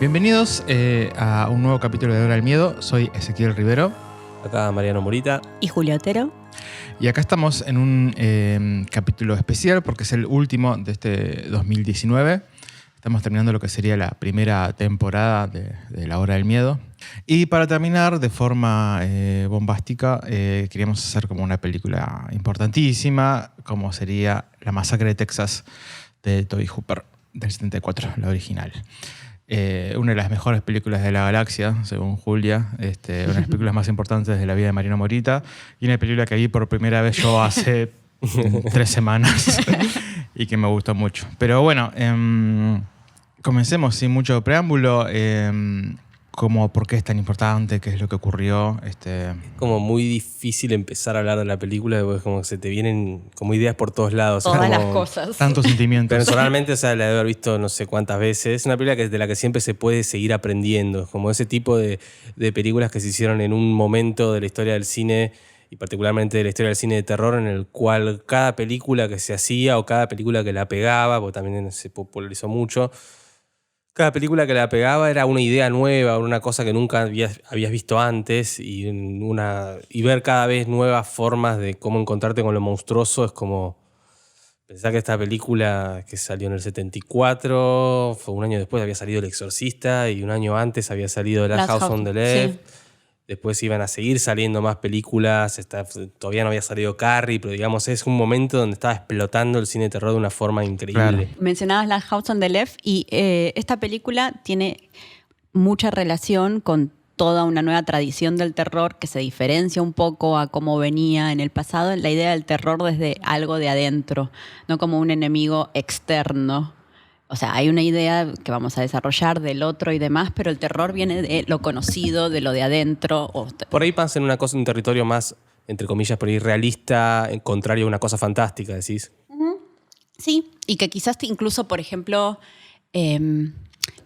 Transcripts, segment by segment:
Bienvenidos a un nuevo capítulo de Hora del Miedo. Soy Ezequiel Rivero. Acá Mariano Morita. Y Julio Otero. Y acá estamos en un capítulo especial porque es el último de este 2019. Estamos terminando lo que sería la primera temporada de La Hora del Miedo. Y para terminar de forma bombástica, queríamos hacer como una película importantísima, como sería La Masacre de Texas de Tobe Hooper, del 74, la original. Una de las mejores películas de la galaxia, según Julia, una de las películas más importantes de la vida de Mariano Morita, y una película que vi por primera vez yo hace 3 semanas y que me gustó mucho. Pero bueno, comencemos sin mucho preámbulo. Como por qué es tan importante, qué es lo que ocurrió. Es como muy difícil empezar a hablar de la película, porque como que se te vienen como ideas por todos lados. Todas las cosas. Tantos sentimientos. Personalmente, la de haber visto no sé cuántas veces. Es una película de la que siempre se puede seguir aprendiendo. Es como ese tipo de películas que se hicieron en un momento de la historia del cine, y particularmente de la historia del cine de terror, en el cual cada película que se hacía o cada película que la pegaba, porque también se popularizó mucho, cada película que la pegaba era una idea nueva, una cosa que nunca habías visto antes, y ver cada vez nuevas formas de cómo encontrarte con lo monstruoso. Es como pensar que esta película, que salió en el 74, fue un año después había salido El Exorcista, y un año antes había salido The Last House on the Left. Sí. Después iban a seguir saliendo más películas, todavía no había salido Carrie, pero digamos es un momento donde estaba explotando el cine de terror de una forma increíble. Claro. Mencionabas La House on the Left, y esta película tiene mucha relación con toda una nueva tradición del terror que se diferencia un poco a cómo venía en el pasado, la idea del terror desde algo de adentro, no como un enemigo externo. O sea, hay una idea que vamos a desarrollar del otro y demás, pero el terror viene de lo conocido, de lo de adentro. Por ahí pasa en un territorio más, entre comillas, por ahí realista, en contrario a una cosa fantástica, decís. Uh-huh. Sí, y que quizás incluso, por ejemplo,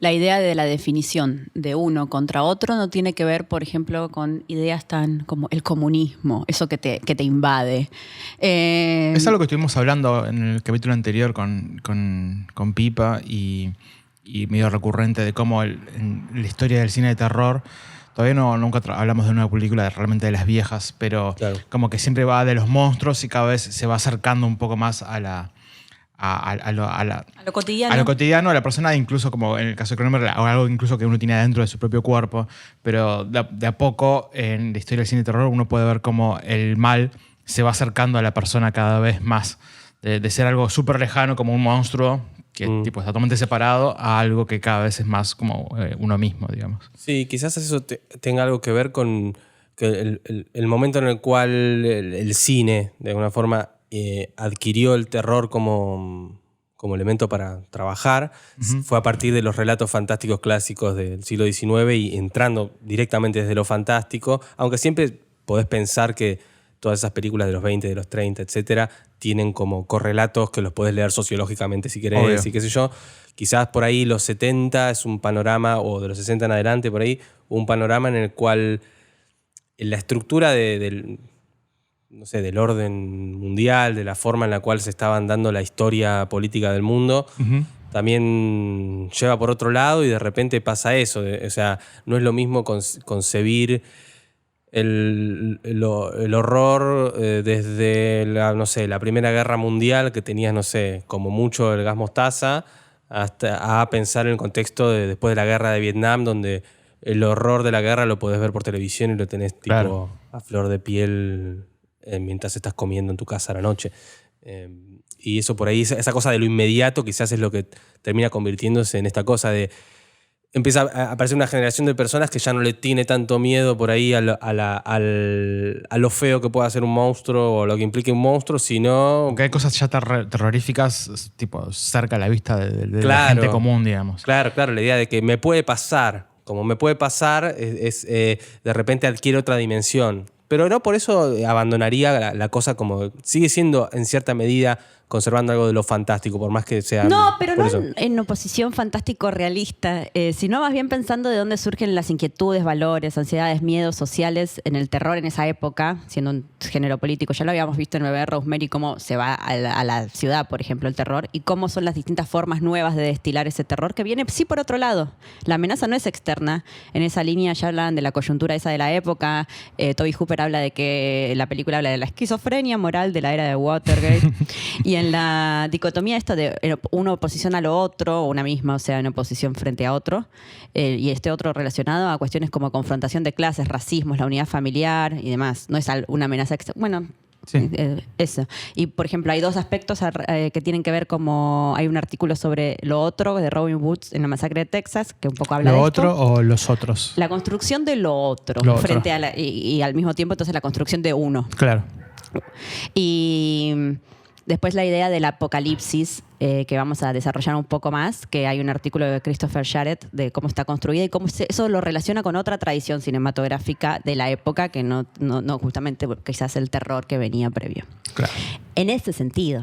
la idea de la definición de uno contra otro no tiene que ver, por ejemplo, con ideas tan como el comunismo, eso que te invade. Es algo que estuvimos hablando en el capítulo anterior con Pipa y medio recurrente de cómo en la historia del cine de terror, todavía nunca hablamos de una película realmente de las viejas, pero claro, como que siempre va de los monstruos y cada vez se va acercando un poco más a lo cotidiano. A lo cotidiano, a la persona, incluso como en el caso de Cronenberg, o algo incluso que uno tiene dentro de su propio cuerpo. Pero de a poco, en la historia del cine de terror, uno puede ver cómo el mal se va acercando a la persona cada vez más. De ser algo súper lejano, como un monstruo, que tipo, está totalmente separado, a algo que cada vez es más como uno mismo, digamos. Sí, quizás eso tenga algo que ver con que el momento en el cual el cine, de alguna forma, adquirió el terror como elemento para trabajar. Uh-huh. Fue a partir de los relatos fantásticos clásicos del siglo XIX y entrando directamente desde lo fantástico, aunque siempre podés pensar que todas esas películas de los 20, de los 30, etcétera, tienen como correlatos que los podés leer sociológicamente si querés. Obvio. Y qué sé yo. Quizás por ahí los 70 es un panorama, o de los 60 en adelante por ahí, un panorama en el cual la estructura del orden mundial, de la forma en la cual se estaban dando la historia política del mundo, uh-huh, también lleva por otro lado, y de repente pasa eso. O sea, no es lo mismo concebir el horror desde la Primera Guerra Mundial, que tenías, como mucho el gas mostaza, hasta a pensar en el contexto de después de la Guerra de Vietnam, donde el horror de la guerra lo podés ver por televisión y lo tenés tipo, claro, a flor de piel mientras estás comiendo en tu casa a la noche. Y eso por ahí, esa cosa de lo inmediato quizás es lo que termina convirtiéndose en esta cosa de... Empieza a aparecer una generación de personas que ya no le tiene tanto miedo por ahí a lo feo que pueda ser un monstruo o lo que implique un monstruo, sino... Porque hay cosas ya terroríficas tipo cerca a la vista de claro, la gente común, digamos. Claro, la idea de que me puede pasar. Como me puede pasar, de repente adquiere otra dimensión. pero no por eso abandonaría la cosa como... Sigue siendo, en cierta medida, conservando algo de lo fantástico, por más que sea... No, pero no eso. en oposición fantástico-realista, sino más bien pensando de dónde surgen las inquietudes, valores, ansiedades, miedos sociales en el terror en esa época, siendo un género político. Ya lo habíamos visto en Bebé Rosemary, cómo se va a la ciudad, por ejemplo, el terror, y cómo son las distintas formas nuevas de destilar ese terror, que viene, sí, por otro lado. La amenaza no es externa. En esa línea ya hablan de la coyuntura esa de la época. Toby Hooper habla de que la película habla de la esquizofrenia moral de la era de Watergate. Y en la dicotomía esto de una oposición a lo otro, o una misma, o sea, en oposición frente a otro, y este otro relacionado a cuestiones como confrontación de clases, racismos, la unidad familiar y demás. No es una amenaza externa. Bueno, Sí. eso. Y, por ejemplo, hay dos aspectos que tienen que ver, como hay un artículo sobre lo otro de Robin Woods en la masacre de Texas, que un poco habla ¿Lo de otro esto. o los otros? La construcción de lo otro, Lo otro. frente a y al mismo tiempo entonces la construcción de uno. Claro. Y después la idea del apocalipsis, que vamos a desarrollar un poco más, que hay un artículo de Christopher Jarrett de cómo está construida y cómo eso lo relaciona con otra tradición cinematográfica de la época, que no justamente quizás el terror que venía previo. Claro. En ese sentido.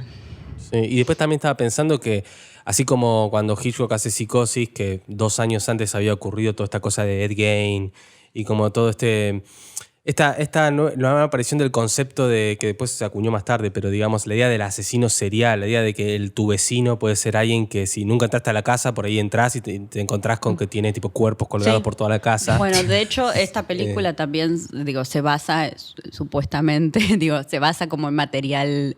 Sí, y después también estaba pensando que, así como cuando Hitchcock hace Psicosis, que 2 años antes había ocurrido toda esta cosa de Ed Gein y como todo esta nueva aparición del concepto de que después se acuñó más tarde, pero digamos la idea del asesino serial, la idea de que tu vecino puede ser alguien que si nunca entraste a la casa, por ahí entras y te encontrás con que tiene tipo cuerpos colgados Sí. por toda la casa. Bueno, de hecho, esta película también, digo, se basa, supuestamente, digo, se basa como en material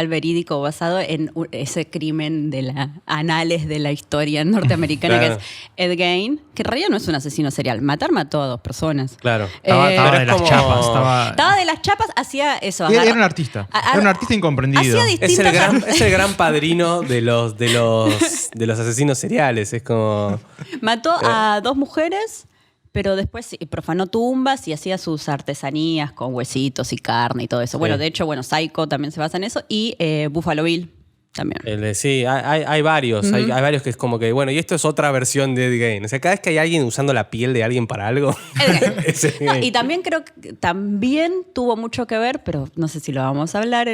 verídico basado en ese crimen de la anales de la historia norteamericana, Claro. que es Ed Gein, que en realidad no es un asesino serial. Mató a 2 personas. Claro. Estaba pero de es las como- chapas. Estaba de las chapas, hacía eso. Era un artista. Era un artista incomprendido. Hacía Es el gran padrino de los asesinos seriales. Es como... Mató a 2 mujeres, pero después sí, profanó tumbas y hacía sus artesanías con huesitos y carne y todo eso. Sí. Bueno, de hecho, Psycho también se basa en eso. Y Buffalo Bill también. Sí, hay varios. Hay varios que es como que, bueno, y esto es otra versión de Ed Gein. O sea, cada vez que hay alguien usando la piel de alguien para algo, Ed Gein. es Ed No, Gein. y también creo que también tuvo mucho que ver, pero no sé si lo vamos a hablar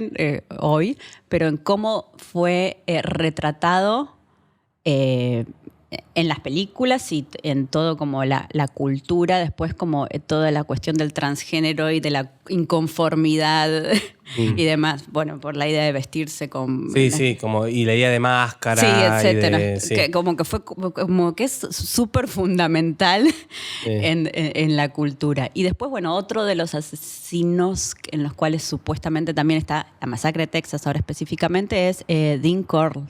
hoy, pero en cómo fue retratado en las películas y en todo como la cultura, después como toda la cuestión del transgénero y de la inconformidad y demás. Bueno, por la idea de vestirse con... Sí, como, y la idea de máscara. Sí, y etcétera. sí. Que como que fue como que es súper fundamental en la cultura. Y después, bueno, otro de los asesinos en los cuales supuestamente también está la masacre de Texas, ahora específicamente, es Dean Corll,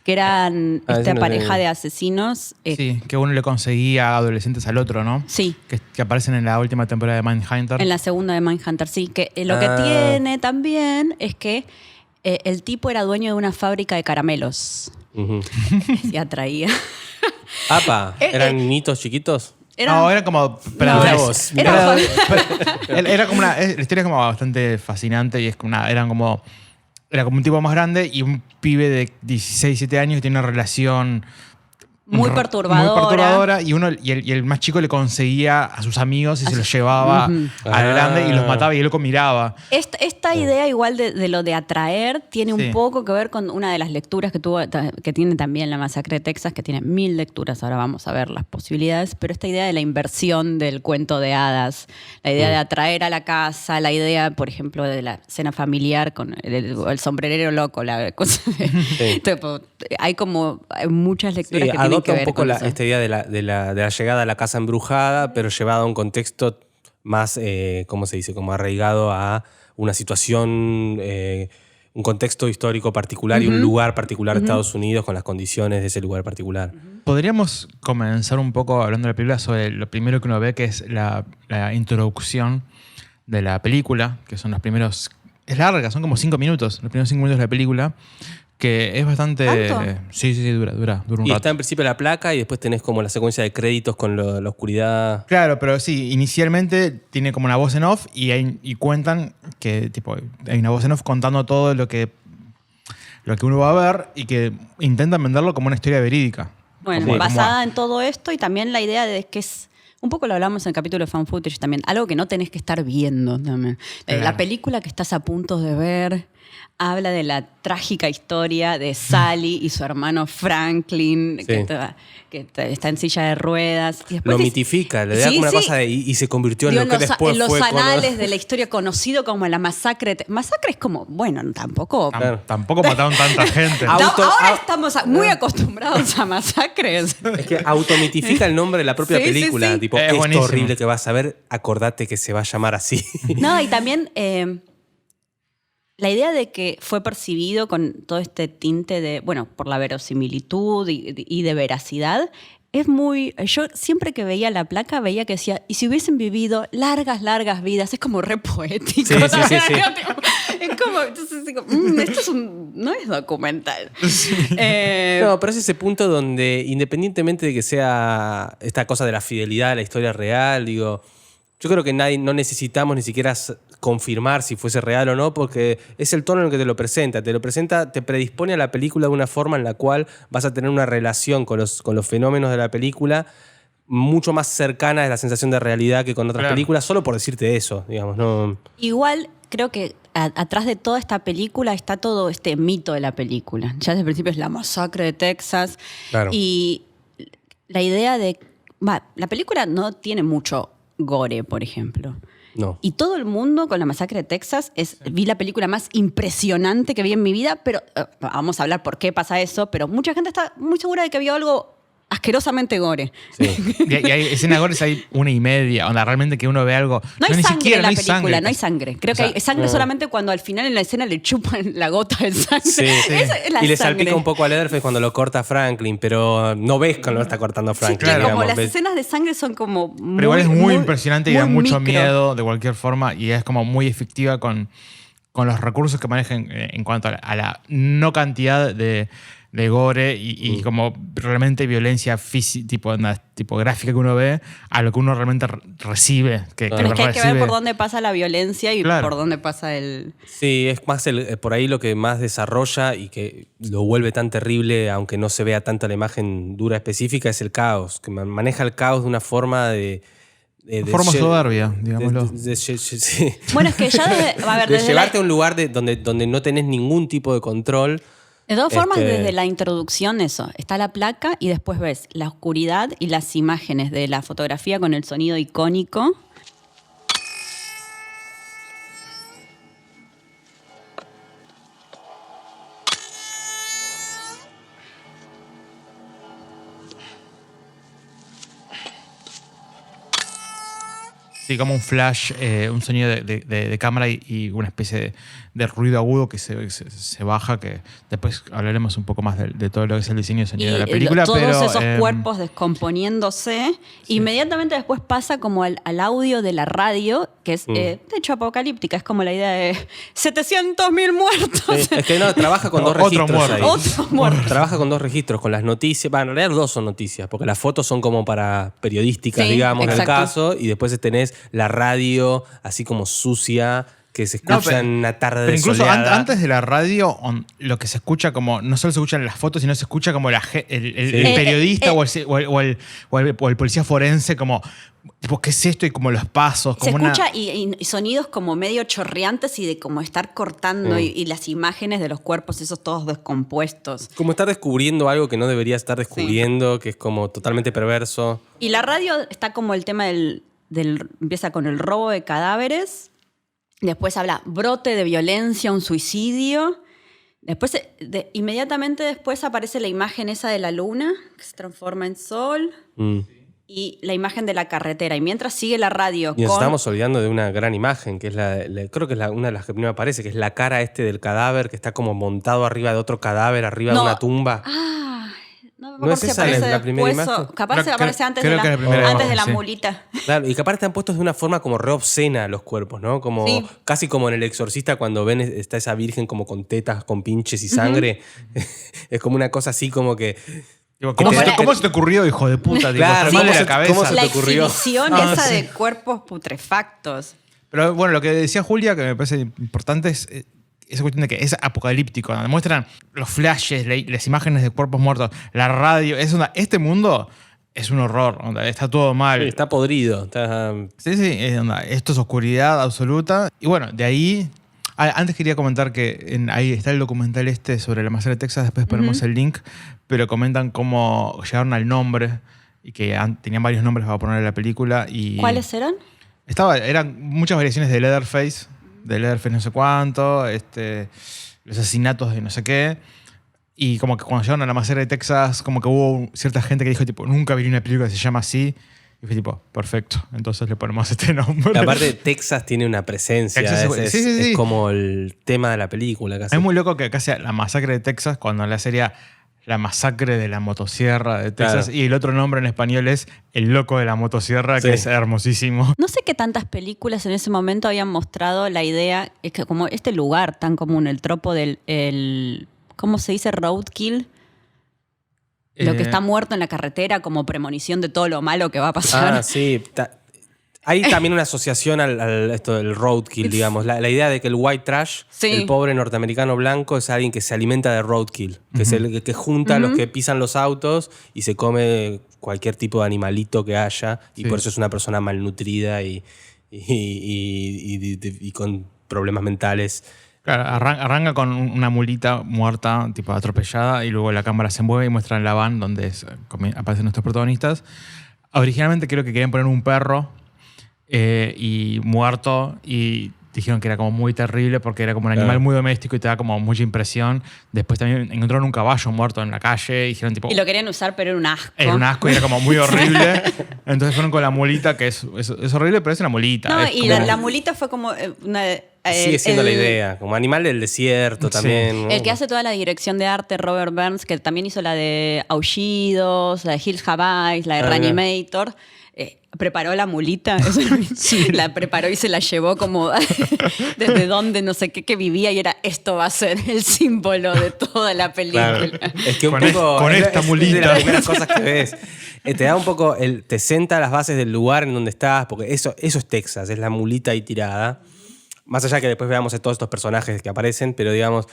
que eran ese esta no pareja sé. de asesinos. Sí, que uno le conseguía adolescentes al otro, ¿no? Sí. Que aparecen en la última temporada de Mindhunter. En la segunda de Mindhunter, sí. Que lo que tiene también es que el tipo era dueño de una fábrica de caramelos. Ujú. Y atraía. Apa, ¿eran niñitos chiquitos? No, era como... Mirá vos, Era- Era como la historia es como bastante fascinante y es como era como un tipo más grande y un pibe de 16, 17 años que tiene una relación Muy perturbadora. y el más chico le conseguía a sus amigos y se los llevaba Ujú. al grande y los mataba y él loco miraba. Esta idea igual de lo de atraer tiene Sí. un poco que ver con una de las lecturas que tiene también la masacre de Texas, que tiene 1000 lecturas, ahora vamos a ver las posibilidades, pero esta idea de la inversión del cuento de hadas, la idea de atraer a la casa, la idea, por ejemplo, de la cena familiar con el sombrerero loco, la cosa Sí. hay muchas lecturas Sí, que tienen que adopta un ver poco con eso. esta idea de la llegada a la casa embrujada, pero llevada a un contexto más, ¿cómo se dice? Como arraigado a una situación, un contexto histórico particular y un lugar particular de Estados Unidos con las condiciones de ese lugar particular. Podríamos comenzar un poco hablando de la película sobre lo primero que uno ve, que es la introducción de la película, que son los primeros... Es larga, son como 5 minutos, los primeros 5 minutos de la película, que es bastante... ¿Tanto? Sí, dura un Y rato. está en principio la placa y después tenés como la secuencia de créditos con la oscuridad. Claro, pero sí, inicialmente tiene como una voz en off y cuentan que tipo hay una voz en off contando todo lo que uno va a ver y que intentan venderlo como una historia verídica. Bueno, Como- basada en todo esto y también la idea de que es un poco lo hablamos en el capítulo de Fan Footage también, algo que no tenés que estar viendo también. Claro. La película que estás a punto de ver habla de la trágica historia de Sally y su hermano Franklin, Sí. que está en silla de ruedas. Y después Lo mitifica, le da como una cosa de y se convirtió en Digo, lo que después en los fue. anales de la historia conocido como la masacre. Masacre es como, bueno, tampoco. Claro. Tampoco mataron tanta gente. Ahora estamos muy acostumbrados a masacres. Es que automitifica el nombre de la propia Sí, sí, película. sí. Tipo, Es esto buenísimo. horrible que vas a ver, acordate que se va a llamar así. No, y también la idea de que fue percibido con todo este tinte de, bueno, por la verosimilitud y de veracidad, es muy... Yo siempre que veía la placa veía que decía, y si hubiesen vivido largas vidas, es como re poético. Sí, sí, sí, sí. Es como, entonces digo, esto no es documental. No, pero es ese punto donde, independientemente de que sea esta cosa de la fidelidad a la historia real, digo, yo creo que no necesitamos ni siquiera confirmar si fuese real o no, porque es el tono en el que te lo presenta. Te lo presenta, te predispone a la película de una forma en la cual vas a tener una relación con los fenómenos de la película mucho más cercana a la sensación de realidad que con otras Claro. películas, solo por decirte eso, digamos, ¿no? Igual creo que atrás de toda esta película está todo este mito de la película. Ya desde el principio es la masacre de Texas. Claro. Y la idea de... la película no tiene mucho gore, por ejemplo. No. Y todo el mundo con la masacre de Texas vi la película más impresionante que vi en mi vida, pero vamos a hablar por qué pasa eso, pero mucha gente está muy segura de que vio algo asquerosamente gore. Sí. Y hay escenas gores, hay 1:30. Onda, realmente que uno ve algo. No hay ni sangre siquiera, en la no hay película, sangre. no hay sangre. Creo O sea, que hay sangre solamente cuando al final en la escena le chupan la gota de sangre. Sí. Esa es la Y le sangre. salpica un poco a Leatherface cuando lo corta Franklin, pero no ves cuando lo está cortando Sí, Franklin. claro, como digamos, las ves. escenas de sangre son como Pero igual es muy impresionante y da muy mucho micro. miedo de cualquier forma y es como muy efectiva con los recursos que manejan en cuanto a la no cantidad de gore y como realmente violencia física, tipo gráfica que uno ve, a lo que uno realmente recibe. Pero es que hay que ver por dónde pasa la violencia y Claro. por dónde pasa el... Sí, es más por ahí lo que más desarrolla y que lo vuelve tan terrible, aunque no se vea tanto la imagen dura específica, es el caos, que maneja el caos de una forma de forma soberbia, digámoslo. Sí. Bueno, es que ya De llevarte a un lugar donde no tenés ningún tipo de control. De todas formas, Este- desde la introducción, eso, está la placa y después ves la oscuridad y las imágenes de la fotografía con el sonido icónico. Sí, como un flash, un sonido de cámara y una especie de ruido agudo que se baja, que después hablaremos un poco más de todo lo que es el diseño de sonido de la película. Todos pero, esos cuerpos descomponiéndose. Y inmediatamente después pasa como al audio de la radio, que es de hecho apocalíptica. Es como la idea de 700.000 muertos. Sí, es que no, trabaja con dos Otro registros muerto. ahí. Otro muerto. Trabaja con dos registros, con las noticias. En realidad dos son noticias, porque las fotos son como para periodísticas, Sí, digamos, del exacto. caso, y después tenés la radio así como sucia, que se escucha en una tarde Pero incluso soleada. antes de la radio, lo que se escucha como, no solo se escuchan las fotos, sino se escucha como el periodista o el policía forense, como, tipo, ¿qué es esto? Y como los pasos. Se Como escucha y sonidos como medio chorreantes y de como estar cortando y las imágenes de los cuerpos, esos todos descompuestos. Como estar descubriendo algo que no debería estar descubriendo, que es como totalmente perverso. Y la radio está como el tema empieza con el robo de cadáveres, después habla brote de violencia, un suicidio, después inmediatamente después aparece la imagen esa de la luna, que se transforma en sol, y la imagen de la carretera. Y mientras sigue la radio Y nos con... estamos olvidando de una gran imagen, que es creo que es una de las que primero aparece, que es la cara del cadáver, que está como montado arriba de otro cadáver, arriba de No. una tumba. No me ¿No acuerdo es si esa aparece la primera después imagen? o capaz Creo- aparece antes creo que es la primera antes de la imagen, sí. mulita. Claro, y que aparte están puestos de una forma como re obscena los cuerpos, ¿no? Como Sí. casi como en El Exorcista cuando ven está esa virgen como con tetas, con pinches y sangre. Es como una cosa así como que... Digo, ¿cómo se te ocurrió, hijo de puta? Digo, Claro, está mal de ¿cómo la cabeza. cómo se La te ocurrió? exhibición Ah, esa sí. de cuerpos putrefactos. Pero bueno, lo que decía Julia, que me parece importante, es esa cuestión de que es apocalíptico. Donde muestran los flashes, las imágenes de cuerpos muertos, la radio. Este mundo es un horror, onda, está todo mal. Sí, está podrido. Sí, onda, esto es oscuridad absoluta. Y bueno, de ahí... Antes quería comentar que ahí está el documental sobre la masacre de Texas, después ponemos el link, pero comentan cómo llegaron al nombre y que tenían varios nombres para poner en la película. Y ¿cuáles eran? Eran muchas variaciones de Leatherface no sé cuánto, los asesinatos de no sé qué. Y como que cuando llegaron a la masacre de Texas, como que hubo cierta gente que dijo, tipo, nunca vi una película que se llama así. Y fue tipo, perfecto, entonces le ponemos este nombre. Y aparte, Texas tiene una presencia. Es como el tema de la película. Casi. Es muy loco que acá sea la masacre de Texas, cuando la serie La masacre de la motosierra de Texas. Claro. Y el otro nombre en español es El loco de la motosierra, que es hermosísimo. No sé qué tantas películas en ese momento habían mostrado la idea, es que como este lugar tan común, el tropo del ¿cómo se dice? Roadkill. Lo que está muerto en la carretera como premonición de todo lo malo que va a pasar. Ah, sí. Hay también una asociación al esto del roadkill, digamos. La idea de que el white trash, el pobre norteamericano blanco, es alguien que se alimenta de roadkill. Que es el que junta a los que pisan los autos y se come cualquier tipo de animalito que haya. Y por eso es una persona malnutrida y con problemas mentales. Claro, arranca con una mulita muerta, tipo atropellada, y luego la cámara se mueve y muestran la van donde aparecen nuestros protagonistas. Originalmente creo que querían poner un perro y muerto, y dijeron que era como muy terrible porque era como un animal muy doméstico y te da como mucha impresión. Después también encontraron un caballo muerto en la calle y dijeron tipo... Y lo querían usar, pero era un asco. Era un asco y era como muy horrible. Entonces fueron con la mulita, que es horrible, pero es una mulita. No, y como... la mulita fue como una... Sigue siendo la idea, como animal del desierto también. El que hace toda la dirección de arte, Robert Burns, que también hizo la de Aullidos, la de Hills Have Eyes, la de Reanimator, preparó la mulita, la preparó y se la llevó como desde donde no sé qué que vivía, y era, esto va a ser el símbolo de toda la película. Claro. Es que un poco con esta mulita. Es de las primeras cosas que ves. Te da un poco, te senta las bases del lugar en donde estás, porque eso es Texas, es la mulita ahí tirada. Más allá que después veamos todos estos personajes que aparecen, pero digamos,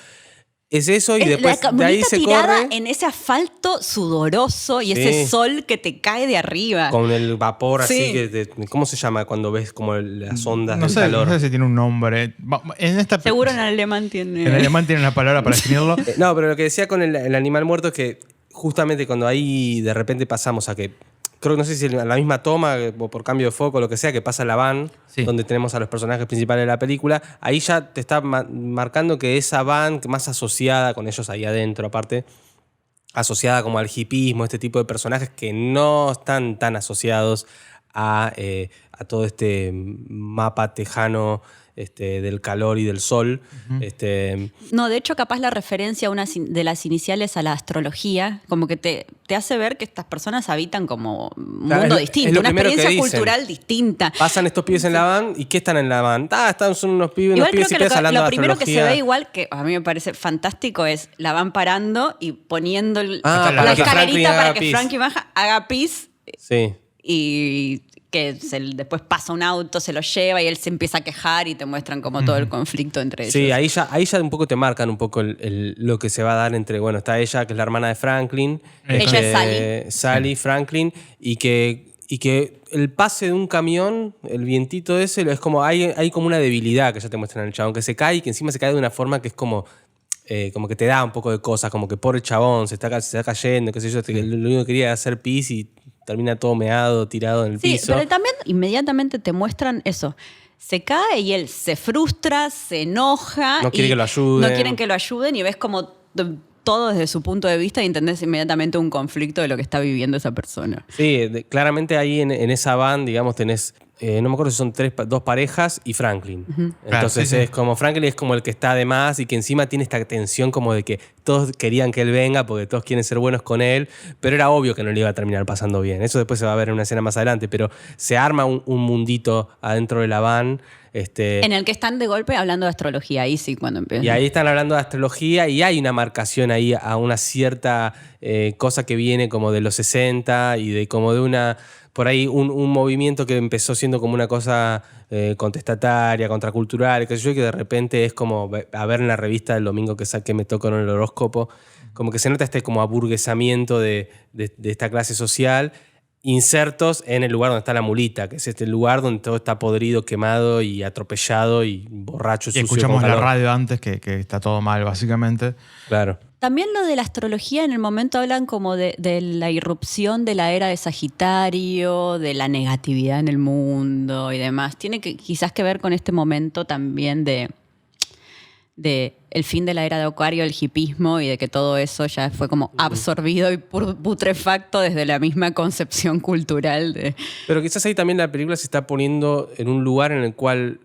es eso y después de ahí se corre. En ese asfalto sudoroso y ese sol que te cae de arriba. Con el vapor así, ¿cómo se llama cuando ves como las ondas del calor? No sé si tiene un nombre. Seguro en alemán tiene. En alemán tiene una palabra para definirlo. No, pero lo que decía con el animal muerto es que justamente cuando ahí de repente pasamos a que... Creo que no sé si la misma toma o por cambio de foco o lo que sea, que pasa la van, donde tenemos a los personajes principales de la película, ahí ya te está marcando que esa van más asociada con ellos ahí adentro, aparte, asociada como al hippismo, este tipo de personajes que no están tan asociados a todo este mapa tejano del calor y del sol. No, de hecho, capaz la referencia a una de las iniciales a la astrología, como que te hace ver que estas personas habitan como un mundo distinto, una experiencia cultural distinta. Pasan estos pibes en la van, ¿y qué están en la van? Son unos pibes, igual unos pibes creo que hablando lo de primero que astrología. se ve igual, que a mí me parece fantástico, es la van parando y poniendo la escalerita para que Frankie haga pis. Sí. Y que después pasa un auto, se lo lleva y él se empieza a quejar y te muestran como todo el conflicto entre ellos. Sí, ahí ya un poco te marcan un poco lo que se va a dar entre, bueno, está ella, que es la hermana de Franklin. Ella es Sally Franklin, y que el pase de un camión, el vientito ese, es como, hay como una debilidad que ya te muestran en el chabón, que se cae y que encima se cae de una forma que es como que te da un poco de cosas, como que pobre chabón, se está cayendo, qué sé yo, lo único que quería era hacer pis y termina todo meado, tirado en el piso. Sí, pero también inmediatamente te muestran eso. Se cae y él se frustra, se enoja. No quiere que lo ayuden. No quieren que lo ayuden y ves como todo desde su punto de vista y entendés inmediatamente un conflicto de lo que está viviendo esa persona. Sí, claramente ahí en esa van, digamos, tenés... no me acuerdo si son dos parejas y Franklin. Entonces es como Franklin es como el que está de más y que encima tiene esta tensión como de que todos querían que él venga porque todos quieren ser buenos con él, pero era obvio que no le iba a terminar pasando bien. Eso después se va a ver en una escena más adelante, pero se arma un mundito adentro de la van. En el que están de golpe hablando de astrología, ahí sí, cuando empiezan. Y ahí están hablando de astrología y hay una marcación ahí a una cierta cosa que viene como de los 60 y de como de una... Por ahí un movimiento que empezó siendo como una cosa contestataria, contracultural, qué sé yo, y que de repente es como a ver en la revista del domingo que me tocó en el horóscopo, como que se nota este como aburguesamiento de esta clase social insertos en el lugar donde está la mulita, que es este lugar donde todo está podrido, quemado y atropellado y borracho, Y sucio. escuchamos con la calor. radio antes, que está todo mal, básicamente. Claro. También lo de la astrología, en el momento hablan como de la irrupción de la era de Sagitario, de la negatividad en el mundo y demás. Tiene quizás que ver con este momento también de el fin de la era de Acuario, el hipismo, y de que todo eso ya fue como absorbido y putrefacto desde la misma concepción cultural de... Pero quizás ahí también la película se está poniendo en un lugar en el cual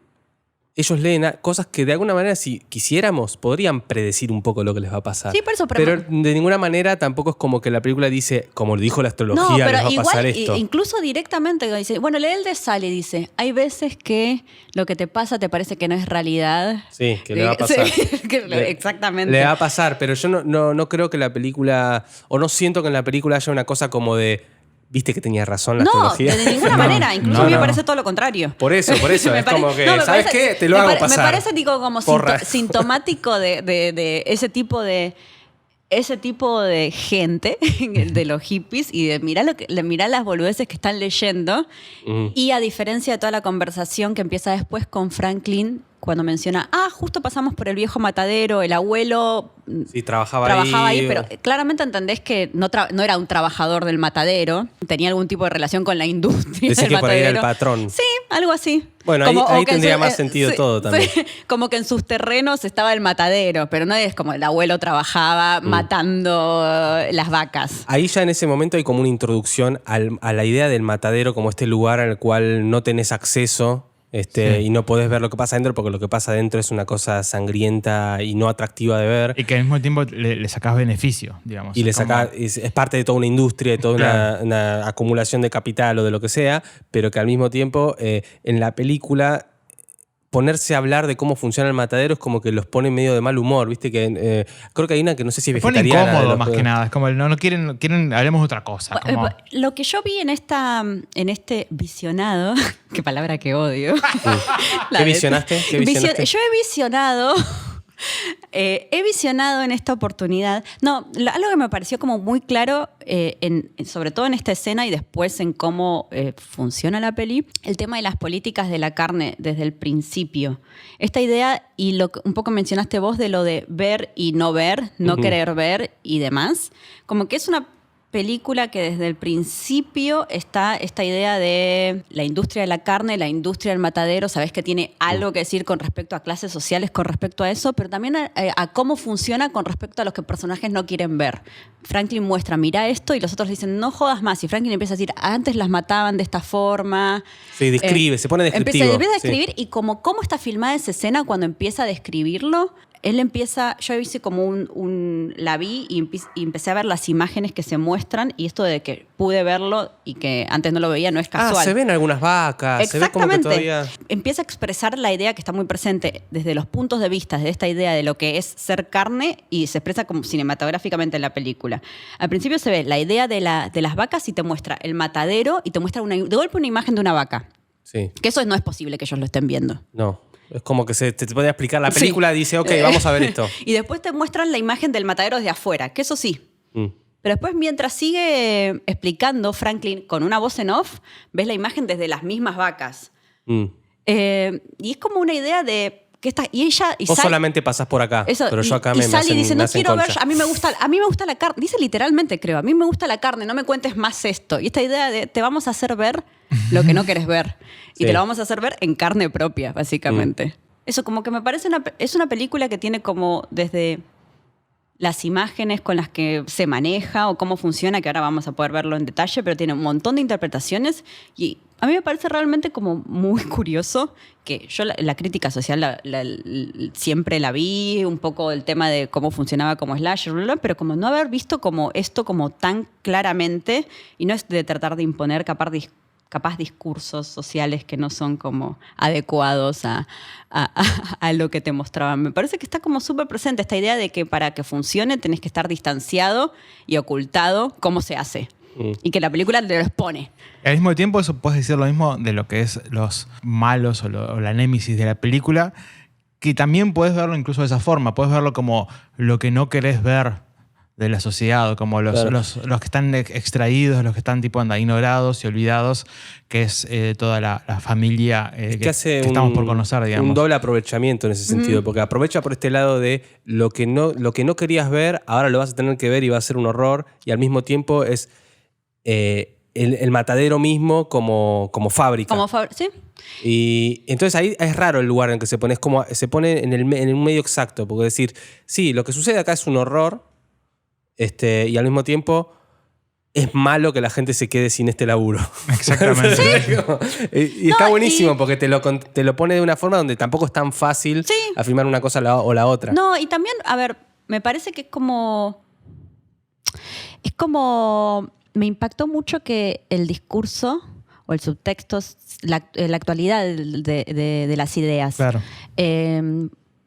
ellos leen cosas que de alguna manera, si quisiéramos, podrían predecir un poco lo que les va a pasar. Sí, por eso, pero de ninguna manera tampoco es como que la película dice, como dijo la astrología, les va a pasar esto. Incluso directamente dice, bueno, lee el de Sally y dice, hay veces que lo que te pasa te parece que no es realidad. Sí, que le va a pasar. Sí, exactamente. Le va a pasar, pero yo no creo que la película, o no siento que en la película haya una cosa como de, ¿viste que tenía razón la astrología? No, de ninguna manera. Incluso a mí me parece todo lo contrario. Por eso. Es como que, ¿sabes qué? Te lo hago pasar. Me parece como sintomático de ese tipo de gente, de los hippies, y de mirar las boludeces que están leyendo. Y a diferencia de toda la conversación que empieza después con Franklin, cuando menciona, justo pasamos por el viejo matadero, el abuelo sí, trabajaba ahí, pero claramente entendés que no era un trabajador del matadero, tenía algún tipo de relación con la industria Decís del que matadero. por ahí era el patrón. Sí, algo así. Bueno, ahí tendría más sentido todo también. Sí, como que en sus terrenos estaba el matadero, pero no es como el abuelo trabajaba matando las vacas. Ahí ya en ese momento hay como una introducción a la idea del matadero como este lugar al cual no tenés acceso. Y no podés ver lo que pasa adentro porque lo que pasa adentro es una cosa sangrienta y no atractiva de ver. Y que al mismo tiempo le sacás beneficio, digamos. Y es parte de toda una industria, de toda una acumulación de capital o de lo que sea, pero que al mismo tiempo en la película ponerse a hablar de cómo funciona el matadero es como que los pone medio de mal humor, ¿viste? Que creo que hay una que no sé si es vegetariana. Pone incómodo más que nada. Es como no quieren hablemos de otra cosa. Como... Lo que yo vi en este visionado, qué palabra que odio. ¿Qué visionaste? Yo he visionado... he visionado en esta oportunidad. Algo que me pareció como muy claro, sobre todo en esta escena y después en cómo funciona la peli, el tema de las políticas de la carne desde el principio. Esta idea, y lo que un poco mencionaste vos, de lo de ver y no ver, no querer ver y demás, como que es una película que desde el principio está esta idea de la industria de la carne, la industria del matadero, sabes que tiene algo que decir con respecto a clases sociales, con respecto a eso, pero también a cómo funciona con respecto a los que personajes no quieren ver. Franklin muestra, mira esto, y los otros dicen, no jodas más, y Franklin empieza a decir, antes las mataban de esta forma. Sí, describe, se pone descriptivo. Empieza a describir, y cómo está filmada esa escena cuando empieza a describirlo, él empieza, yo hice como la vi y empecé a ver las imágenes que se muestran, y esto de que pude verlo y que antes no lo veía no es casual. Se ven algunas vacas, exactamente. Se ve como que todavía... Empieza a expresar la idea que está muy presente desde los puntos de vista, de esta idea de lo que es ser carne, y se expresa como cinematográficamente en la película. Al principio se ve la idea de las vacas y te muestra el matadero y te muestra de golpe una imagen de una vaca. Sí. Que eso no es posible que ellos lo estén viendo. No. Es como que te puede explicar la película, dice, ok, vamos a ver esto. Y después te muestran la imagen del matadero desde afuera, que eso sí. Pero después, mientras sigue explicando Franklin con una voz en off, ves la imagen desde las mismas vacas. Y es como una idea de... Vos solamente pasás por acá, pero yo acá me hacen Sally dice, no quiero ver, concha. a mí me gusta la carne. Dice literalmente, creo, a mí me gusta la carne, no me cuentes más esto. Y esta idea de te vamos a hacer ver lo que no querés ver. Y te lo vamos a hacer ver en carne propia, básicamente. Eso como que me parece es una película que tiene como desde las imágenes con las que se maneja o cómo funciona, que ahora vamos a poder verlo en detalle, pero tiene un montón de interpretaciones, y a mí me parece realmente como muy curioso que yo la crítica social siempre la vi, un poco el tema de cómo funcionaba como slasher, pero como no haber visto como esto como tan claramente, y no es de tratar de imponer capaz discursos sociales que no son como adecuados a lo que te mostraban. Me parece que está como súper presente esta idea de que para que funcione tenés que estar distanciado y ocultado cómo se hace. Y que la película te lo expone. Al mismo tiempo, eso puedes decir lo mismo de lo que es los malos o la némesis de la película, que también puedes verlo incluso de esa forma. Puedes verlo como lo que no querés ver de la sociedad, o como los que están extraídos, los que están tipo ignorados y olvidados, que es toda la familia que estamos por conocer, digamos. Un doble aprovechamiento en ese sentido, porque aprovecha por este lado de lo que no querías ver, ahora lo vas a tener que ver y va a ser un horror, y al mismo tiempo es el matadero mismo como fábrica. Sí. Y entonces ahí es raro el lugar en el que se pone, es como se pone en un medio exacto, porque decir, sí, lo que sucede acá es un horror, y al mismo tiempo es malo que la gente se quede sin este laburo. Exactamente. ¿Sí? Y está buenísimo porque te lo pone de una forma donde tampoco es tan fácil afirmar una cosa o la otra. No, y también, a ver, me parece que es como... Me impactó mucho que el discurso o el subtexto, la actualidad de las ideas. Claro.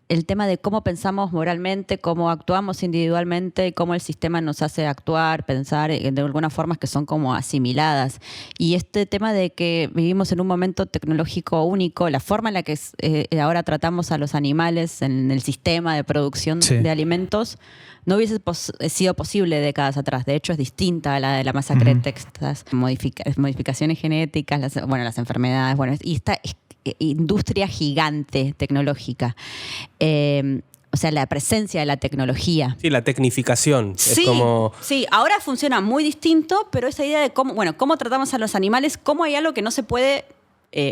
El tema de cómo pensamos moralmente, cómo actuamos individualmente y cómo el sistema nos hace actuar, pensar de algunas formas que son como asimiladas. Y este tema de que vivimos en un momento tecnológico único, la forma en la que ahora tratamos a los animales en el sistema de producción de alimentos, no hubiese sido posible décadas atrás. De hecho, es distinta a la de la masacre de Texas. Modificaciones genéticas, las enfermedades, y esta industria gigante tecnológica. O sea, la presencia de la tecnología. Sí, la tecnificación. Sí, es como... sí, ahora funciona muy distinto, pero esa idea de cómo tratamos a los animales, cómo hay algo que no se puede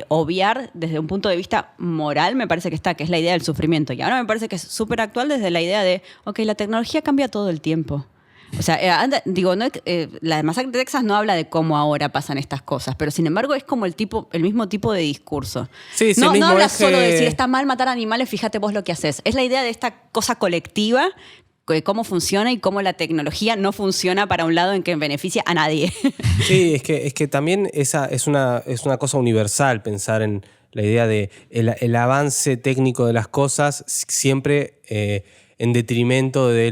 obviar desde un punto de vista moral, me parece que es la idea del sufrimiento. Y ahora me parece que es súper actual desde la idea de, la tecnología cambia todo el tiempo. O sea, la masacre de Texas no habla de cómo ahora pasan estas cosas, pero sin embargo es como el mismo tipo de discurso. Sí, no habla solo de decir está mal matar animales, fíjate vos lo que haces. Es la idea de esta cosa colectiva, de cómo funciona y cómo la tecnología no funciona para un lado en que beneficia a nadie. Sí, es que también esa es una cosa universal pensar en la idea de el avance técnico de las cosas siempre en detrimento de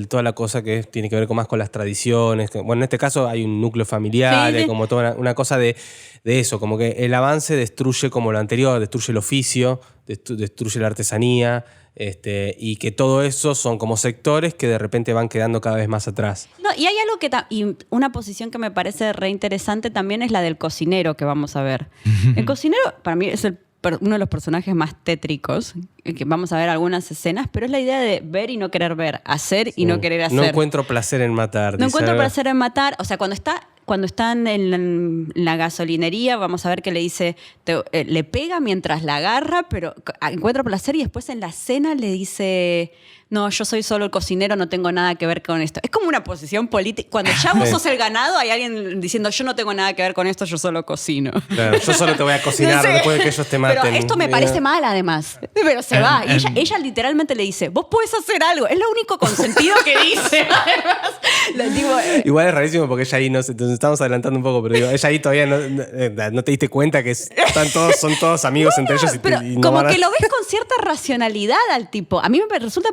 toda la cosa que tiene que ver más con las tradiciones. Bueno, en este caso hay un núcleo familiar, sí. como toda una cosa de eso, como que el avance destruye como lo anterior, destruye el oficio, destruye la artesanía, y que todo eso son como sectores que de repente van quedando cada vez más atrás. No, y hay algo y una posición que me parece re interesante también es la del cocinero que vamos a ver. El cocinero para mí es uno de los personajes más tétricos, que vamos a ver algunas escenas, pero es la idea de ver y no querer ver, hacer y no querer hacer. No encuentro placer en matar. No encuentro placer en matar. O sea, cuando están en la gasolinería, vamos a ver que le dice, le pega mientras la agarra, pero encuentra placer, y después en la cena le dice, no, yo soy solo el cocinero, no tengo nada que ver con esto. Es como una posición política. Cuando ya vos sos el ganado, hay alguien diciendo, yo no tengo nada que ver con esto, yo solo cocino. Claro, yo solo te voy a cocinar no sé, después de que ellos te maten. Pero esto me parece mal, además. Pero se va. Y ella literalmente le dice, vos podés hacer algo. Es lo único consentido que dice. Además, igual es rarísimo porque ella ahí, no sé, nos estamos adelantando un poco, pero digo, ella ahí todavía no te diste cuenta que son todos amigos entre ellos. Pero como que lo ves con cierta racionalidad al tipo. A mí me resulta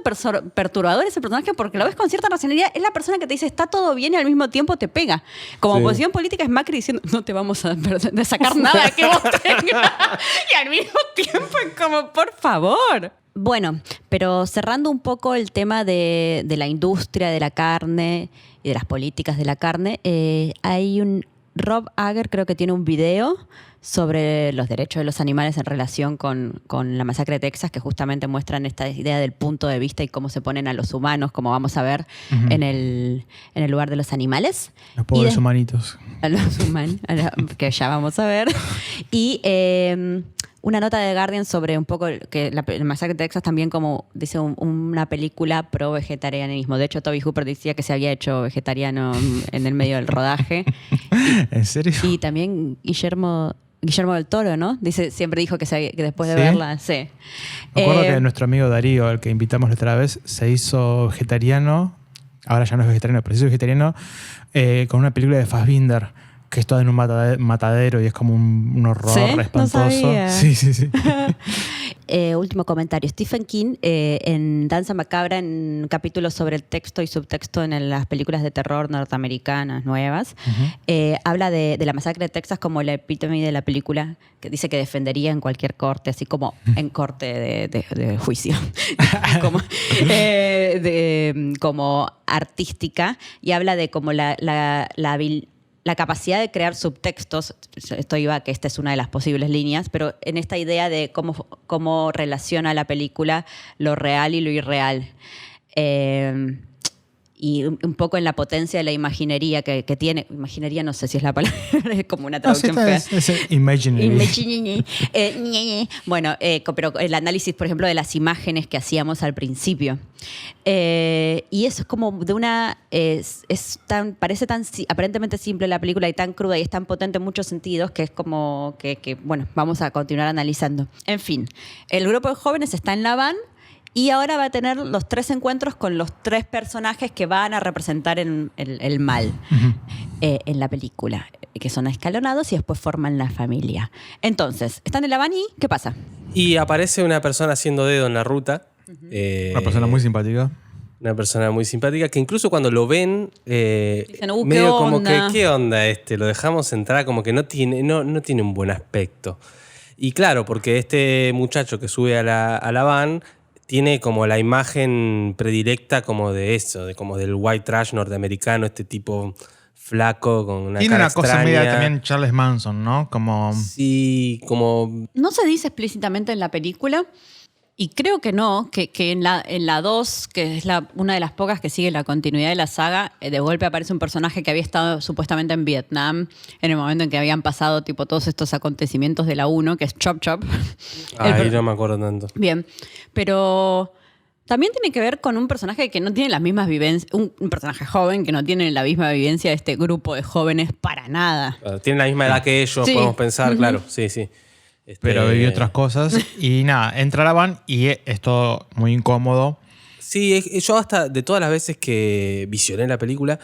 perturbador ese personaje porque lo ves con cierta racionalidad. Es la persona que te dice está todo bien y al mismo tiempo te pega. Como posición política es Macri diciendo no te vamos a sacar nada que vos tengas. Y al mismo tiempo es como, por favor. Bueno, pero cerrando un poco el tema de la industria de la carne y de las políticas de la carne, hay Rob Ager creo que tiene un video sobre los derechos de los animales en relación con la masacre de Texas, que justamente muestran esta idea del punto de vista y cómo se ponen a los humanos, como vamos a ver en el lugar de los animales. Los pobres humanitos. A los humanos, que ya vamos a ver. Y una nota de Guardian sobre un poco que la masacre de Texas también como dice una película pro vegetarianismo. De hecho, Toby Hooper decía que se había hecho vegetariano en el medio del rodaje. ¿En serio? Y también Guillermo del Toro, ¿no? Siempre dijo que después de verla, sí. Me acuerdo que nuestro amigo Darío, al que invitamos la otra vez, se hizo vegetariano, ahora ya no es vegetariano, pero se hizo vegetariano con una película de Fassbinder, que es toda en un matadero y es como un horror espantoso. No sabía. Sí. último comentario. Stephen King, en Danza Macabra, en un capítulo sobre el texto y subtexto en las películas de terror norteamericanas nuevas, habla de la masacre de Texas como la epítome de la película, que dice que defendería en cualquier corte, así como en corte de juicio, como artística, y habla de como la capacidad de crear subtextos. Esto iba a que esta es una de las posibles líneas, pero en esta idea de cómo relaciona la película lo real y lo irreal. Y un poco en la potencia de la imaginería que tiene. Imaginería, no sé si es la palabra, es como una traducción fea. Es imaginary. Bueno, pero el análisis, por ejemplo, de las imágenes que hacíamos al principio. Y eso es como de una... parece tan aparentemente simple la película y tan cruda y es tan potente en muchos sentidos que es como que bueno, vamos a continuar analizando. En fin, el grupo de jóvenes está en la van y ahora va a tener los 3 encuentros con los 3 personajes que van a representar el mal en la película, que son escalonados y después forman la familia. Entonces, están en la van y ¿qué pasa? Y aparece una persona haciendo dedo en la ruta. Una persona muy simpática. Una persona muy simpática que incluso cuando lo ven, dicen, medio ¿qué como onda? que, ¿qué onda este? Lo dejamos entrar, como que no tiene un buen aspecto. Y claro, porque este muchacho que sube a la van tiene como la imagen predilecta como de eso, como del white trash norteamericano, este tipo flaco con una Tiene cara una cosa extraña. media también Charles Manson, ¿no? Como... Sí, como... No se dice explícitamente en la película, y creo que no, que en la 2, que es una de las pocas que sigue la continuidad de la saga, de golpe aparece un personaje que había estado supuestamente en Vietnam en el momento en que habían pasado tipo todos estos acontecimientos de la 1, que es Chop Chop. Ahí no me acuerdo tanto. Bien, pero también tiene que ver con un personaje que no tiene las mismas vivencias, un personaje joven que no tiene la misma vivencia de este grupo de jóvenes para nada. Tienen la misma edad que ellos, Sí. podemos pensar, claro, sí, sí. Pero vivió otras cosas. Y nada, entra a la van y es todo muy incómodo. Sí, yo hasta de todas las veces que visioné la película,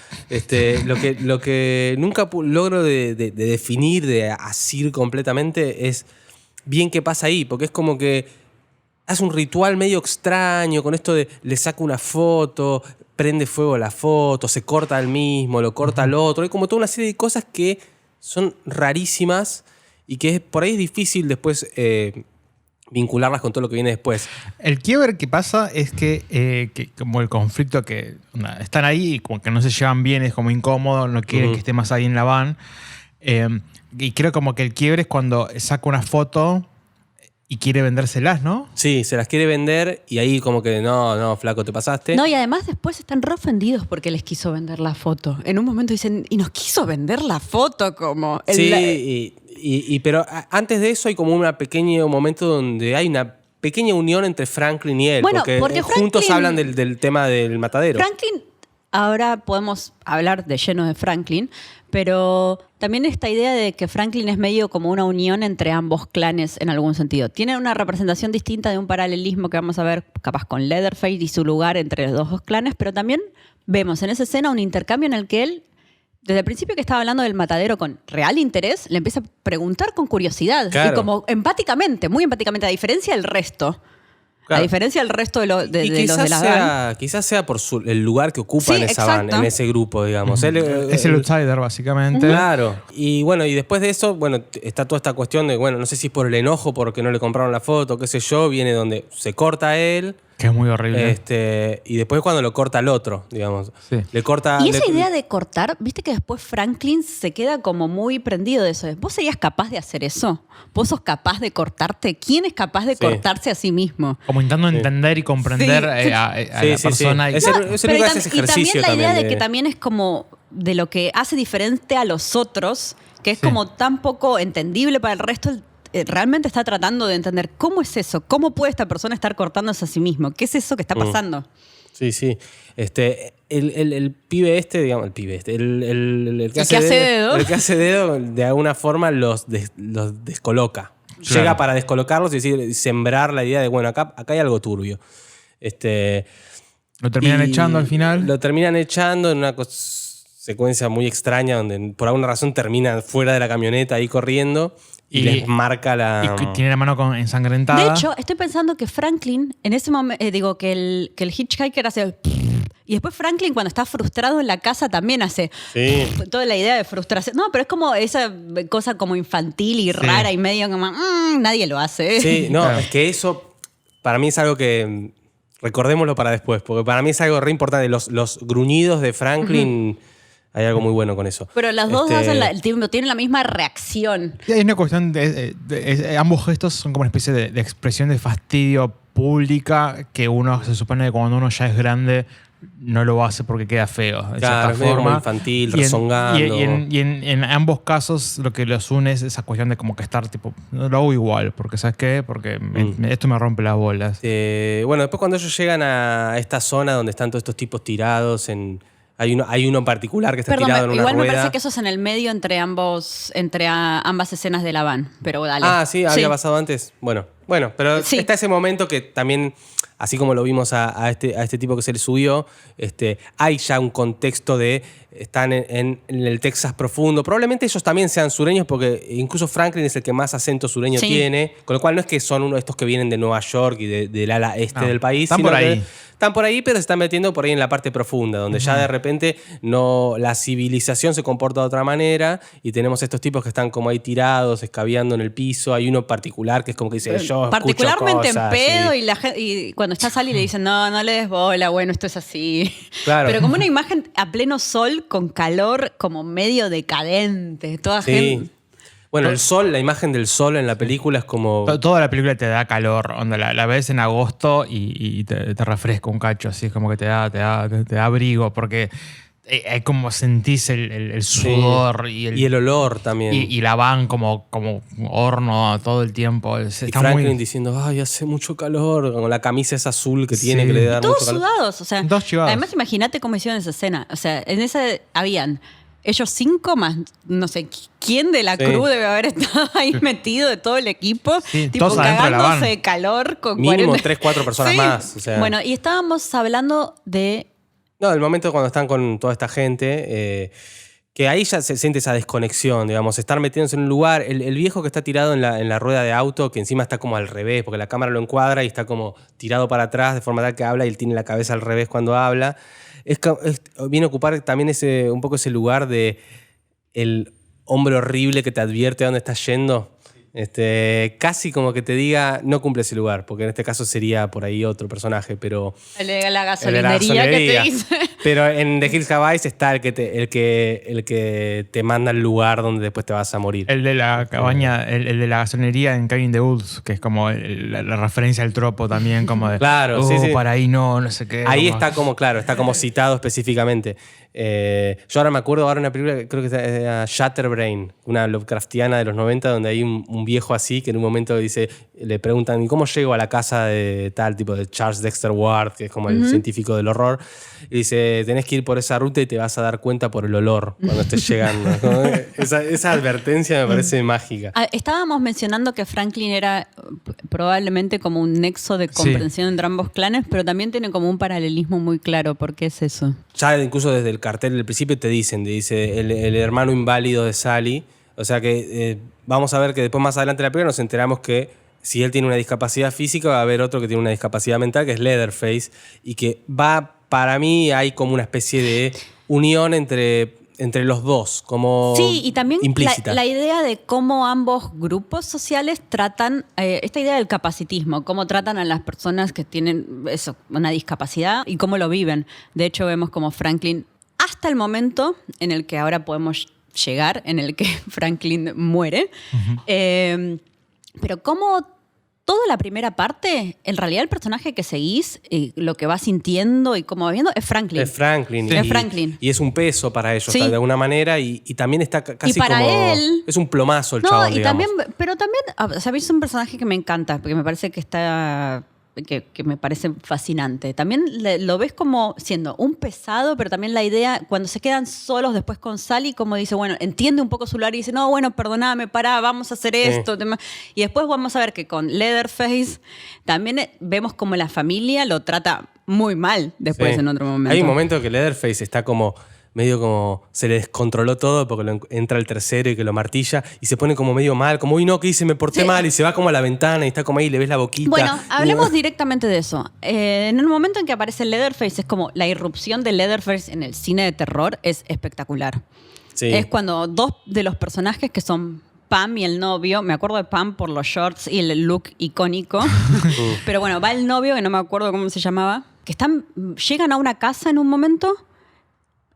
lo que nunca logro de definir, de asir completamente, es bien qué pasa ahí, porque es como que hace un ritual medio extraño con esto de le saca una foto, prende fuego la foto, se corta al mismo, lo corta al otro. Hay como toda una serie de cosas que son rarísimas y que por ahí es difícil después vincularlas con todo lo que viene después. El quiebre que pasa es que como el conflicto que están ahí y como que no se llevan bien, es como incómodo, no quieren que esté más ahí en la van. Y creo como que el quiebre es cuando saca una foto y quiere vendérselas, ¿no? Sí, se las quiere vender y ahí como que no, flaco, te pasaste. No, y además después están re ofendidos porque les quiso vender la foto. En un momento dicen, y nos quiso vender la foto como... Sí, pero antes de eso hay como un pequeño momento donde hay una pequeña unión entre Franklin y él. Bueno, porque juntos Franklin- hablan del tema del matadero. Franklin, ahora podemos hablar de lleno de Franklin, pero también esta idea de que Franklin es medio como una unión entre ambos clanes en algún sentido. Tiene una representación distinta de un paralelismo que vamos a ver capaz con Leatherface y su lugar entre los dos clanes, pero también vemos en esa escena un intercambio en el que él, desde el principio que estaba hablando del matadero con real interés, le empieza a preguntar con curiosidad. Claro. Y como empáticamente, muy empáticamente, a diferencia del resto. Claro. A diferencia del resto de los de las van. Quizás sea por el lugar que ocupa Sí, en esa van, exacto. en ese grupo, digamos. Es el outsider, básicamente. Claro. Y bueno, y después de eso, bueno, está toda esta cuestión de, bueno, no sé si es por el enojo, porque no le compraron la foto, qué sé yo, viene donde se corta a él. Que es muy horrible. Y después cuando lo corta al otro, digamos. Sí. Le corta. Y esa idea de cortar, viste que después Franklin se queda como muy prendido de eso. ¿Vos serías capaz de hacer eso? ¿Vos sos capaz de cortarte? ¿Quién es capaz de Sí. cortarse a sí mismo? Como intentando entender y comprender Sí. a Sí, la sí, persona. sí. Y- Ese- No, único pero que hace ese y también ejercicio la idea también de que también es como de lo que hace diferente a los otros, que es Sí. como tan poco entendible para el resto. Realmente está tratando de entender cómo es eso, cómo puede esta persona estar cortándose a sí mismo, qué es eso que está pasando. Sí, sí. El pibe digamos, el pibe el que hace dedo. El que hace dedo, de alguna forma los descoloca. Claro. Llega para descolocarlos y decir, sembrar la idea de, bueno, acá hay algo turbio. Lo terminan Y echando al final. Lo terminan echando en una secuencia muy extraña donde por alguna razón termina fuera de la camioneta ahí corriendo Y les marca la... Y tiene la mano ensangrentada. De hecho, estoy pensando que Franklin, en ese momento, que el hitchhiker hace... Y después Franklin, cuando está frustrado en la casa, también hace toda la idea de frustración. No, pero es como esa cosa como infantil y rara y medio como... nadie lo hace. Sí, no, claro. Es que eso para mí es algo que... Recordémoslo para después, porque para mí es algo re importante. Los gruñidos de Franklin... Hay algo muy bueno con eso. Pero las dos tienen la misma reacción. Sí, hay una cuestión ambos gestos son como una especie de expresión de fastidio pública que uno se supone que cuando uno ya es grande no lo hace porque queda feo, de cierta forma. Como infantil, rezongando. Y en ambos casos lo que los une es esa cuestión de como que estar tipo, no lo hago igual, porque ¿sabes qué? Porque esto me rompe las bolas. Bueno, después cuando ellos llegan a esta zona donde están todos estos tipos tirados Hay uno en particular que está tirado en una igual rueda. Me parece que eso es en el medio entre ambas escenas de la van. Pero dale. Ah, sí, había pasado antes. Bueno, pero está ese momento que también, así como lo vimos a este tipo que se le subió, hay ya un contexto de están en el Texas profundo. Probablemente ellos también sean sureños porque incluso Franklin es el que más acento sureño tiene, con lo cual no es que son uno de estos que vienen de Nueva York y del ala este del país. Están por ahí. Están por ahí, pero se están metiendo por ahí en la parte profunda, donde ya de repente la civilización se comporta de otra manera y tenemos estos tipos que están como ahí tirados, escabeando en el piso. Hay uno particular que es como que dice, yo particularmente escucho cosas, en pedo y cuando está Sally le dicen, no le des bola, bueno, esto es así. Claro. Pero como una imagen a pleno sol, con calor como medio decadente. Toda gente... Bueno, el sol, la imagen del sol en la película es como... Toda la película te da calor, onda, la ves en agosto y te refresca un cacho, así es como que te da abrigo, porque hay como sentís el sudor y el olor también. Y la van como horno todo el tiempo. Y Franklin diciendo, ay, hace mucho calor, con la camisa esa azul que tiene que le da mucho calor. Todos sudados, o sea, además imagínate cómo hicieron esa escena, o sea, en esa habían... Ellos 5 más, no sé, ¿quién de la crew debe haber estado ahí metido de todo el equipo? Sí, tipo cagándose de calor con mínimo 3-4 personas más. O sea. Bueno, y estábamos hablando de... No, el momento cuando están con toda esta gente, que ahí ya se siente esa desconexión, digamos, estar metiéndose en un lugar. El viejo que está tirado en la rueda de auto, que encima está como al revés, porque la cámara lo encuadra y está como tirado para atrás de forma tal que habla y él tiene la cabeza al revés cuando habla. Viene a ocupar también un poco ese lugar de el hombre horrible que te advierte a dónde estás yendo. Casi como que te diga, no cumple ese lugar, porque en este caso sería por ahí otro personaje, pero... El de la gasolinería que te dice. Pero en The Hills Have Eyes está el que te manda al lugar donde después te vas a morir. El de la cabaña, el de la gasolinería en Cabin in the Woods, que es como la referencia al tropo también, como de... Claro, sí. Para ahí no sé qué. Ahí está como citado específicamente. Yo ahora me acuerdo una película que creo que es Shatterbrain, una Lovecraftiana de los 90, donde hay un viejo así que en un momento le preguntan, ¿y cómo llego a la casa de tal tipo de Charles Dexter Ward, que es como el científico del horror? Y dice, tenés que ir por esa ruta y te vas a dar cuenta por el olor cuando estés llegando. esa advertencia me parece mágica. Estábamos mencionando que Franklin era probablemente como un nexo de comprensión entre ambos clanes, pero también tiene como un paralelismo muy claro. ¿Por qué es eso? Ya incluso desde el cartel del principio te dice el hermano inválido de Sally. O sea que vamos a ver que después más adelante de la película nos enteramos que si él tiene una discapacidad física va a haber otro que tiene una discapacidad mental, que es Leatherface, y que para mí hay como una especie de unión entre los dos, como y también implícita. La idea de cómo ambos grupos sociales tratan, esta idea del capacitismo, cómo tratan a las personas que tienen una discapacidad y cómo lo viven. De hecho, vemos como Franklin, hasta el momento en el que ahora podemos llegar, en el que Franklin muere, pero cómo toda la primera parte, en realidad el personaje que seguís, lo que va sintiendo y cómo va viendo, es Franklin. Es Franklin. Sí. Es Franklin. Y es un peso para ellos, de alguna manera, y también está casi y para como... él, es un plomazo el chabón, digamos. Pero también, ¿sabéis? Es un personaje que me encanta, porque me parece que está... Que me parece fascinante. También lo ves como siendo un pesado, pero también la idea, cuando se quedan solos después con Sally, como dice, bueno, entiende un poco su lugar y dice, no, bueno, perdóname, pará, vamos a hacer esto. Y después vamos a ver que con Leatherface también vemos como la familia lo trata muy mal después en otro momento. Hay un momento que Leatherface está como medio como se le descontroló todo porque entra el tercero y que lo martilla y se pone como medio mal, como, uy, no, ¿qué hice? Me porté mal, y se va como a la ventana y está como ahí, le ves la boquita. Bueno, hablemos directamente de eso. En un momento en que aparece Leatherface, es como la irrupción de Leatherface en el cine de terror es espectacular. Sí. Es cuando dos de los personajes que son Pam y el novio, me acuerdo de Pam por los shorts y el look icónico, pero bueno, va el novio, que no me acuerdo cómo se llamaba, que llegan a una casa en un momento,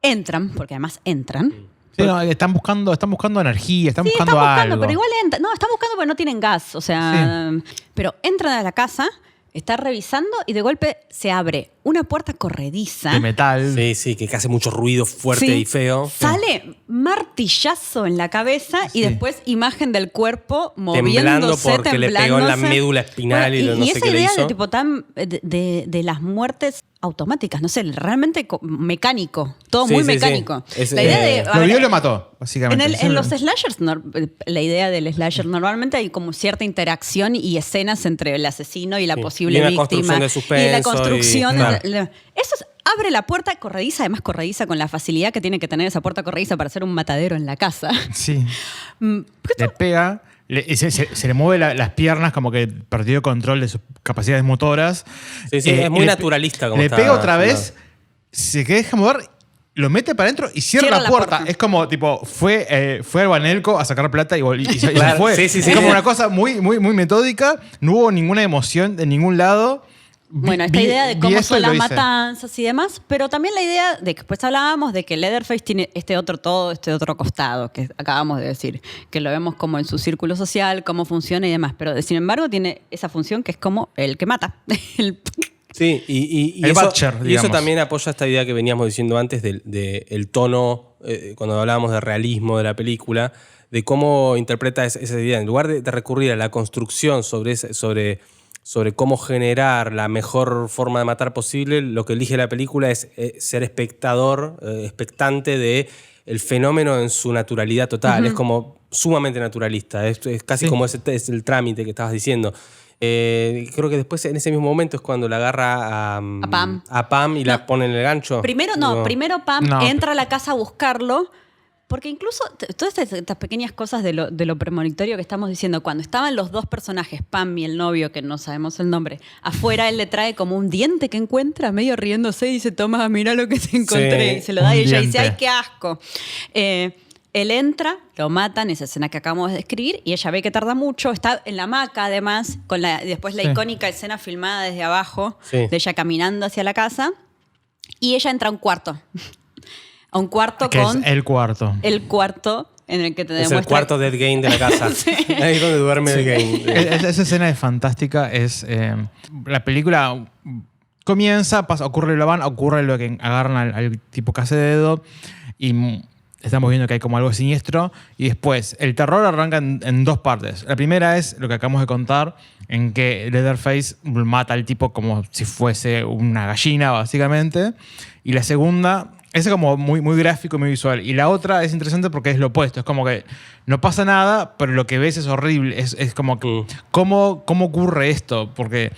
entran, porque además entran. Sí, no, están buscando energía, están buscando algo. Pero igual entran. No, están buscando porque no tienen gas. O sea, pero entran a la casa, está revisando y de golpe se abre una puerta corrediza. De metal. Sí, que hace mucho ruido fuerte y feo. Sale martillazo en la cabeza y después imagen del cuerpo temblando moviéndose, porque le pegó en la médula espinal y no sé qué le hizo. Y esa idea de tipo de las muertes automáticas, no sé, realmente mecánico, todo muy mecánico. La idea de... Lo vio y lo mató, básicamente. En los slashers, la idea del slasher, normalmente hay como cierta interacción y escenas entre el asesino y la posible víctima. Construcción de suspenso. Y la construcción... Eso abre la puerta corrediza, además corrediza con la facilidad que tiene que tener esa puerta corrediza para hacer un matadero en la casa. Sí. Le pega... Se le mueve las piernas, como que perdió control de sus capacidades motoras. Sí, es muy naturalista. Como le pega otra vez, se deja mover, lo mete para adentro y cierra la puerta. Es como, tipo, fue al Banelco a sacar plata y se fue. Sí. Es como una cosa muy, muy, muy metódica. No hubo ninguna emoción de ningún lado. Bueno, esta idea de cómo son las matanzas y demás, pero también la idea de que después hablábamos de que Leatherface tiene este otro costado que acabamos de decir, que lo vemos como en su círculo social, cómo funciona y demás, pero sin embargo tiene esa función que es como el que mata. Sí, y el eso, butcher, y eso también apoya esta idea que veníamos diciendo antes del tono, cuando hablábamos de realismo de la película, de cómo interpreta esa idea. En lugar de recurrir a la construcción sobre cómo generar la mejor forma de matar posible, lo que elige la película es ser expectante de el fenómeno en su naturalidad total. Es como sumamente naturalista. Es casi como es el trámite que estabas diciendo. Creo que después, en ese mismo momento, es cuando la agarra a Pam y la pone en el gancho. Primero Pam entra a la casa a buscarlo. Porque incluso todas estas pequeñas cosas de lo premonitorio que estamos diciendo, cuando estaban los dos personajes, Pam y el novio, que no sabemos el nombre, afuera él le trae como un diente que encuentra, medio riéndose, y dice, toma, mira lo que te encontré. Sí, y se lo da y ella dice, ay, qué asco. Él entra, lo matan, esa escena que acabamos de describir, y ella ve que tarda mucho, está en la hamaca además, después la icónica escena filmada desde abajo, de ella caminando hacia la casa, y ella entra a un cuarto. A un cuarto que es el cuarto. El cuarto en el que te demuestra... Es el cuarto Dead Game de la casa. Ahí es donde duerme el game. Esa escena es fantástica. La película comienza, ocurre lo que agarran al tipo Casededo y estamos viendo que hay como algo siniestro. Y después, el terror arranca en dos partes. La primera es lo que acabamos de contar, en que Leatherface mata al tipo como si fuese una gallina, básicamente. Y la segunda... es como muy, muy gráfico y muy visual. Y la otra es interesante porque es lo opuesto. Es como que no pasa nada, pero lo que ves es horrible. Es como que, ¿cómo ocurre esto? Porque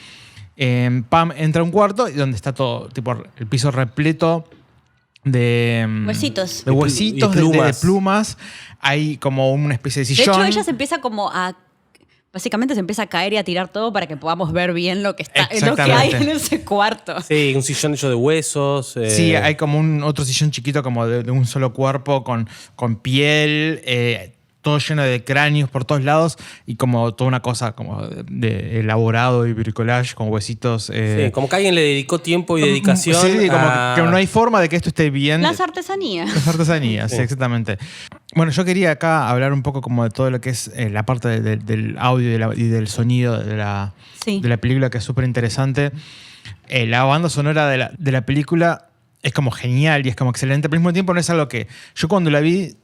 Pam entra a un cuarto y donde está todo, tipo el piso repleto de huesitos. De huesitos, de plumas. Hay como una especie de sillón. De hecho, ella se empieza como a... Básicamente se empieza a caer y a tirar todo para que podamos ver bien lo que hay en ese cuarto. Sí, un sillón hecho de huesos. Sí, hay como otro sillón chiquito como de un solo cuerpo con piel, todo lleno de cráneos por todos lados y como toda una cosa como de elaborado y bricolage con huesitos. Sí, como que alguien le dedicó tiempo y dedicación. Sí, como que no hay forma de que esto esté bien. Las artesanías. Las artesanías, sí, exactamente. Bueno, yo quería acá hablar un poco como de todo lo que es la parte del audio y del sonido de la película, que es súper interesante. La banda sonora de la película es como genial y es como excelente, pero al mismo tiempo no es algo que... Yo cuando la vi,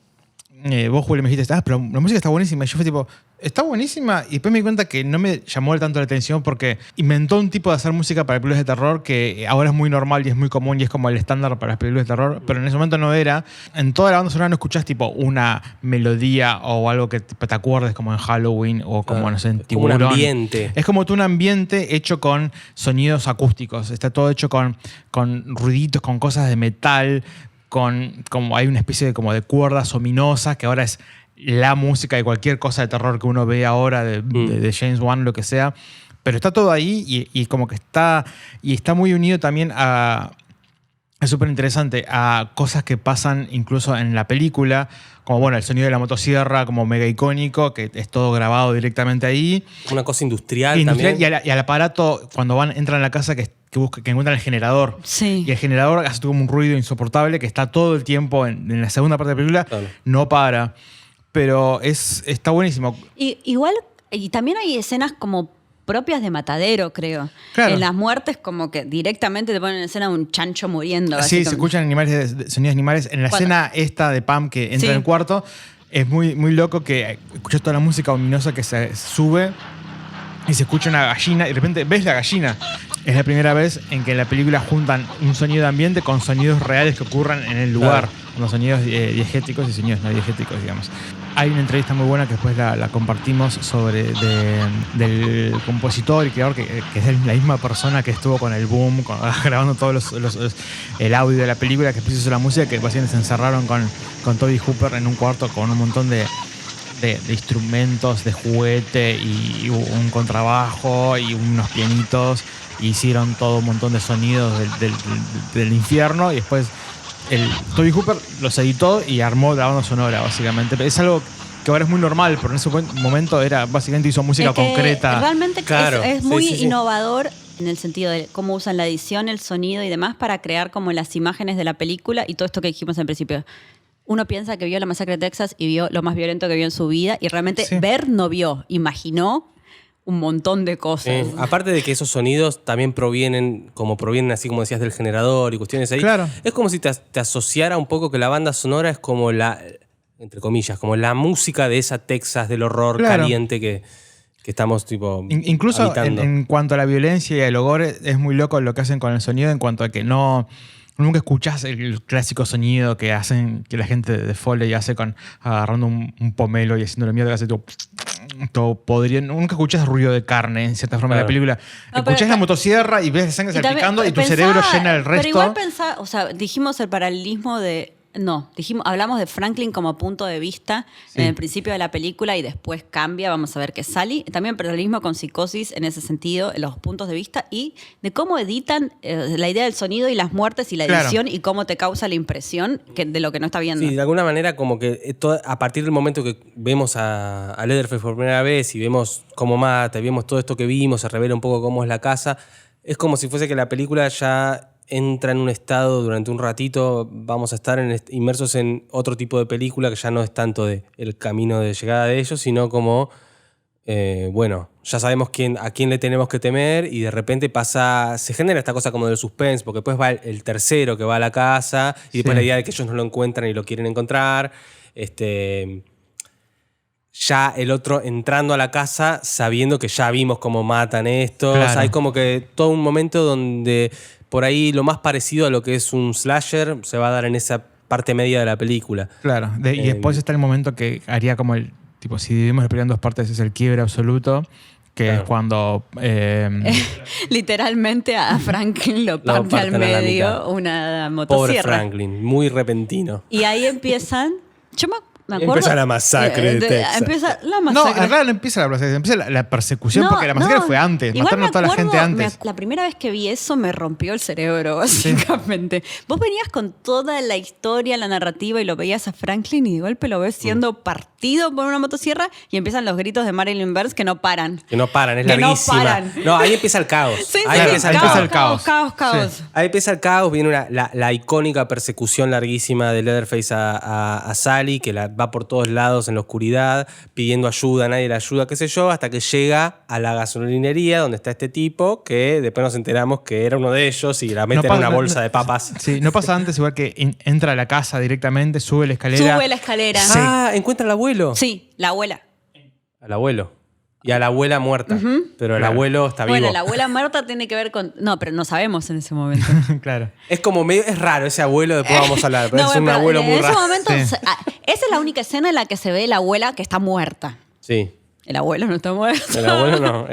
vos, Julio, me dijiste, pero la música está buenísima. Y yo fui tipo, está buenísima. Y después me di cuenta que no me llamó tanto la atención porque inventó un tipo de hacer música para películas de terror que ahora es muy normal y es muy común y es como el estándar para las películas de terror, pero en ese momento no era. En toda la banda sonora no escuchás tipo una melodía o algo que te acuerdes como en Halloween o como, no sé, en Tiburón. Como un ambiente. Es como un ambiente hecho con sonidos acústicos. Está todo hecho con ruiditos, con cosas de metal, como hay una especie de, como de cuerdas ominosas, que ahora es la música de cualquier cosa de terror que uno ve ahora, de James Wan, lo que sea. Pero está todo ahí y como que está muy unido también a... Es súper interesante, a cosas que pasan incluso en la película, como bueno, el sonido de la motosierra, como mega icónico, que es todo grabado directamente ahí. Una cosa industrial también. Y al aparato, cuando entran a la casa, que encuentran el generador. Sí. Y el generador hace como un ruido insoportable que está todo el tiempo en la segunda parte de la película, Claro. no para. Pero está buenísimo. Igual, y también hay escenas como propias de Matadero, creo. Claro. En las muertes, como que directamente te ponen en escena un chancho muriendo. Sí, se escuchan sonidos de animales. En la escena esta de Pam que entra en el cuarto, es muy, muy loco que escuchas toda la música ominosa que se sube y se escucha una gallina y de repente ves la gallina. Es la primera vez en que en la película juntan un sonido de ambiente con sonidos reales que ocurran en el lugar. Claro. Los sonidos diegéticos y sonidos no diegéticos, digamos. Hay una entrevista muy buena que después la compartimos del compositor y creador, que es la misma persona que estuvo con el boom, grabando todos el audio de la película, que después hizo la música, que básicamente se encerraron con Toby Hooper en un cuarto con un montón de instrumentos, de juguete y un contrabajo y unos pianitos. Hicieron todo un montón de sonidos del infierno y después Toby Hooper los editó y armó la banda sonora, básicamente. Es algo que ahora es muy normal, pero en ese momento básicamente hizo música concreta. Realmente Claro, es muy sí. innovador en el sentido de cómo usan la edición, el sonido y demás para crear como las imágenes de la película y todo esto que dijimos al principio. Uno piensa que vio La Masacre de Texas y vio lo más violento que vio en su vida y realmente ver no vio, imaginó un montón de cosas. Aparte de que esos sonidos también provienen así como decías del generador y cuestiones ahí. Claro. Es como si te asociara un poco que la banda sonora es como entre comillas, como la música de esa Texas del horror caliente que estamos tipo Incluso habitando. en cuanto a la violencia y al gore, es muy loco lo que hacen con el sonido en cuanto a que nunca escuchás el clásico sonido que la gente de Foley hace agarrando un pomelo y haciéndole miedo, que hace todo podrido. Nunca escuchás ruido de carne en cierta forma de la película. Escuchás la motosierra y ves la sangre salpicando y tu cerebro llena el resto. Pero igual pensaba, o sea, dijimos el paralelismo de... No, hablamos de Franklin como punto de vista en el principio de la película y después cambia, vamos a ver que Sally. También paralelismo con Psicosis en ese sentido, los puntos de vista y de cómo editan la idea del sonido y las muertes y la edición y cómo te causa la impresión de lo que no está viendo. Sí, de alguna manera como que a partir del momento que vemos a Leatherface por primera vez y vemos cómo mata, y vemos todo esto que vimos, se revela un poco cómo es la casa, es como si fuese que la película ya entra en un estado durante un ratito, vamos a estar inmersos en otro tipo de película que ya no es tanto el camino de llegada de ellos, sino como, bueno, ya sabemos a quién le tenemos que temer y de repente se genera esta cosa como del suspense, porque después va el tercero que va a la casa y después la idea de que ellos no lo encuentran y lo quieren encontrar. Ya el otro entrando a la casa sabiendo que ya vimos cómo matan estos. Claro. Hay como que todo un momento donde por ahí lo más parecido a lo que es un slasher se va a dar en esa parte media de la película. Claro, y después está el momento que haría como tipo, si dividimos la película en dos partes, es el quiebre absoluto, que es cuando... Literalmente a Franklin lo parte al medio una motosierra. Pobre Franklin, muy repentino. Y ahí empiezan... Me acuerdo, empieza la masacre de Texas. Empieza la No, masacre. en realidad no empieza la masacre, empieza la persecución, porque la masacre fue antes, Igual mataron a toda la gente antes. La primera vez que vi eso me rompió el cerebro, básicamente. Vos venías con toda la historia, la narrativa y lo veías a Franklin y de golpe lo ves siendo partido por una motosierra y empiezan los gritos de Marilyn Burns que no paran. Que no paran, es Que no larguísima. paran. No, ahí empieza el caos. Ahí empieza el caos. Caos. Ahí empieza el caos, viene la icónica persecución larguísima de Leatherface a Sally, que va por todos lados en la oscuridad, pidiendo ayuda, nadie la ayuda, qué sé yo, hasta que llega a la gasolinería donde está este tipo, que después nos enteramos que era uno de ellos y la mete en una bolsa de papas. Sí, no pasa antes, igual que entra a la casa directamente, sube la escalera. Sube la escalera. ¿Encuentra al abuelo? Sí, la abuela. Al abuelo. Y a la abuela muerta. Pero el abuelo está vivo. Bueno, la abuela muerta tiene que ver con... No, pero no sabemos en ese momento. Claro. Es como medio... Es raro ese abuelo, después vamos a hablar. Pero es un abuelo muy raro. En ese momento, esa es la única escena en la que se ve la abuela que está muerta. Sí. El abuelo no está muerto. El abuelo no.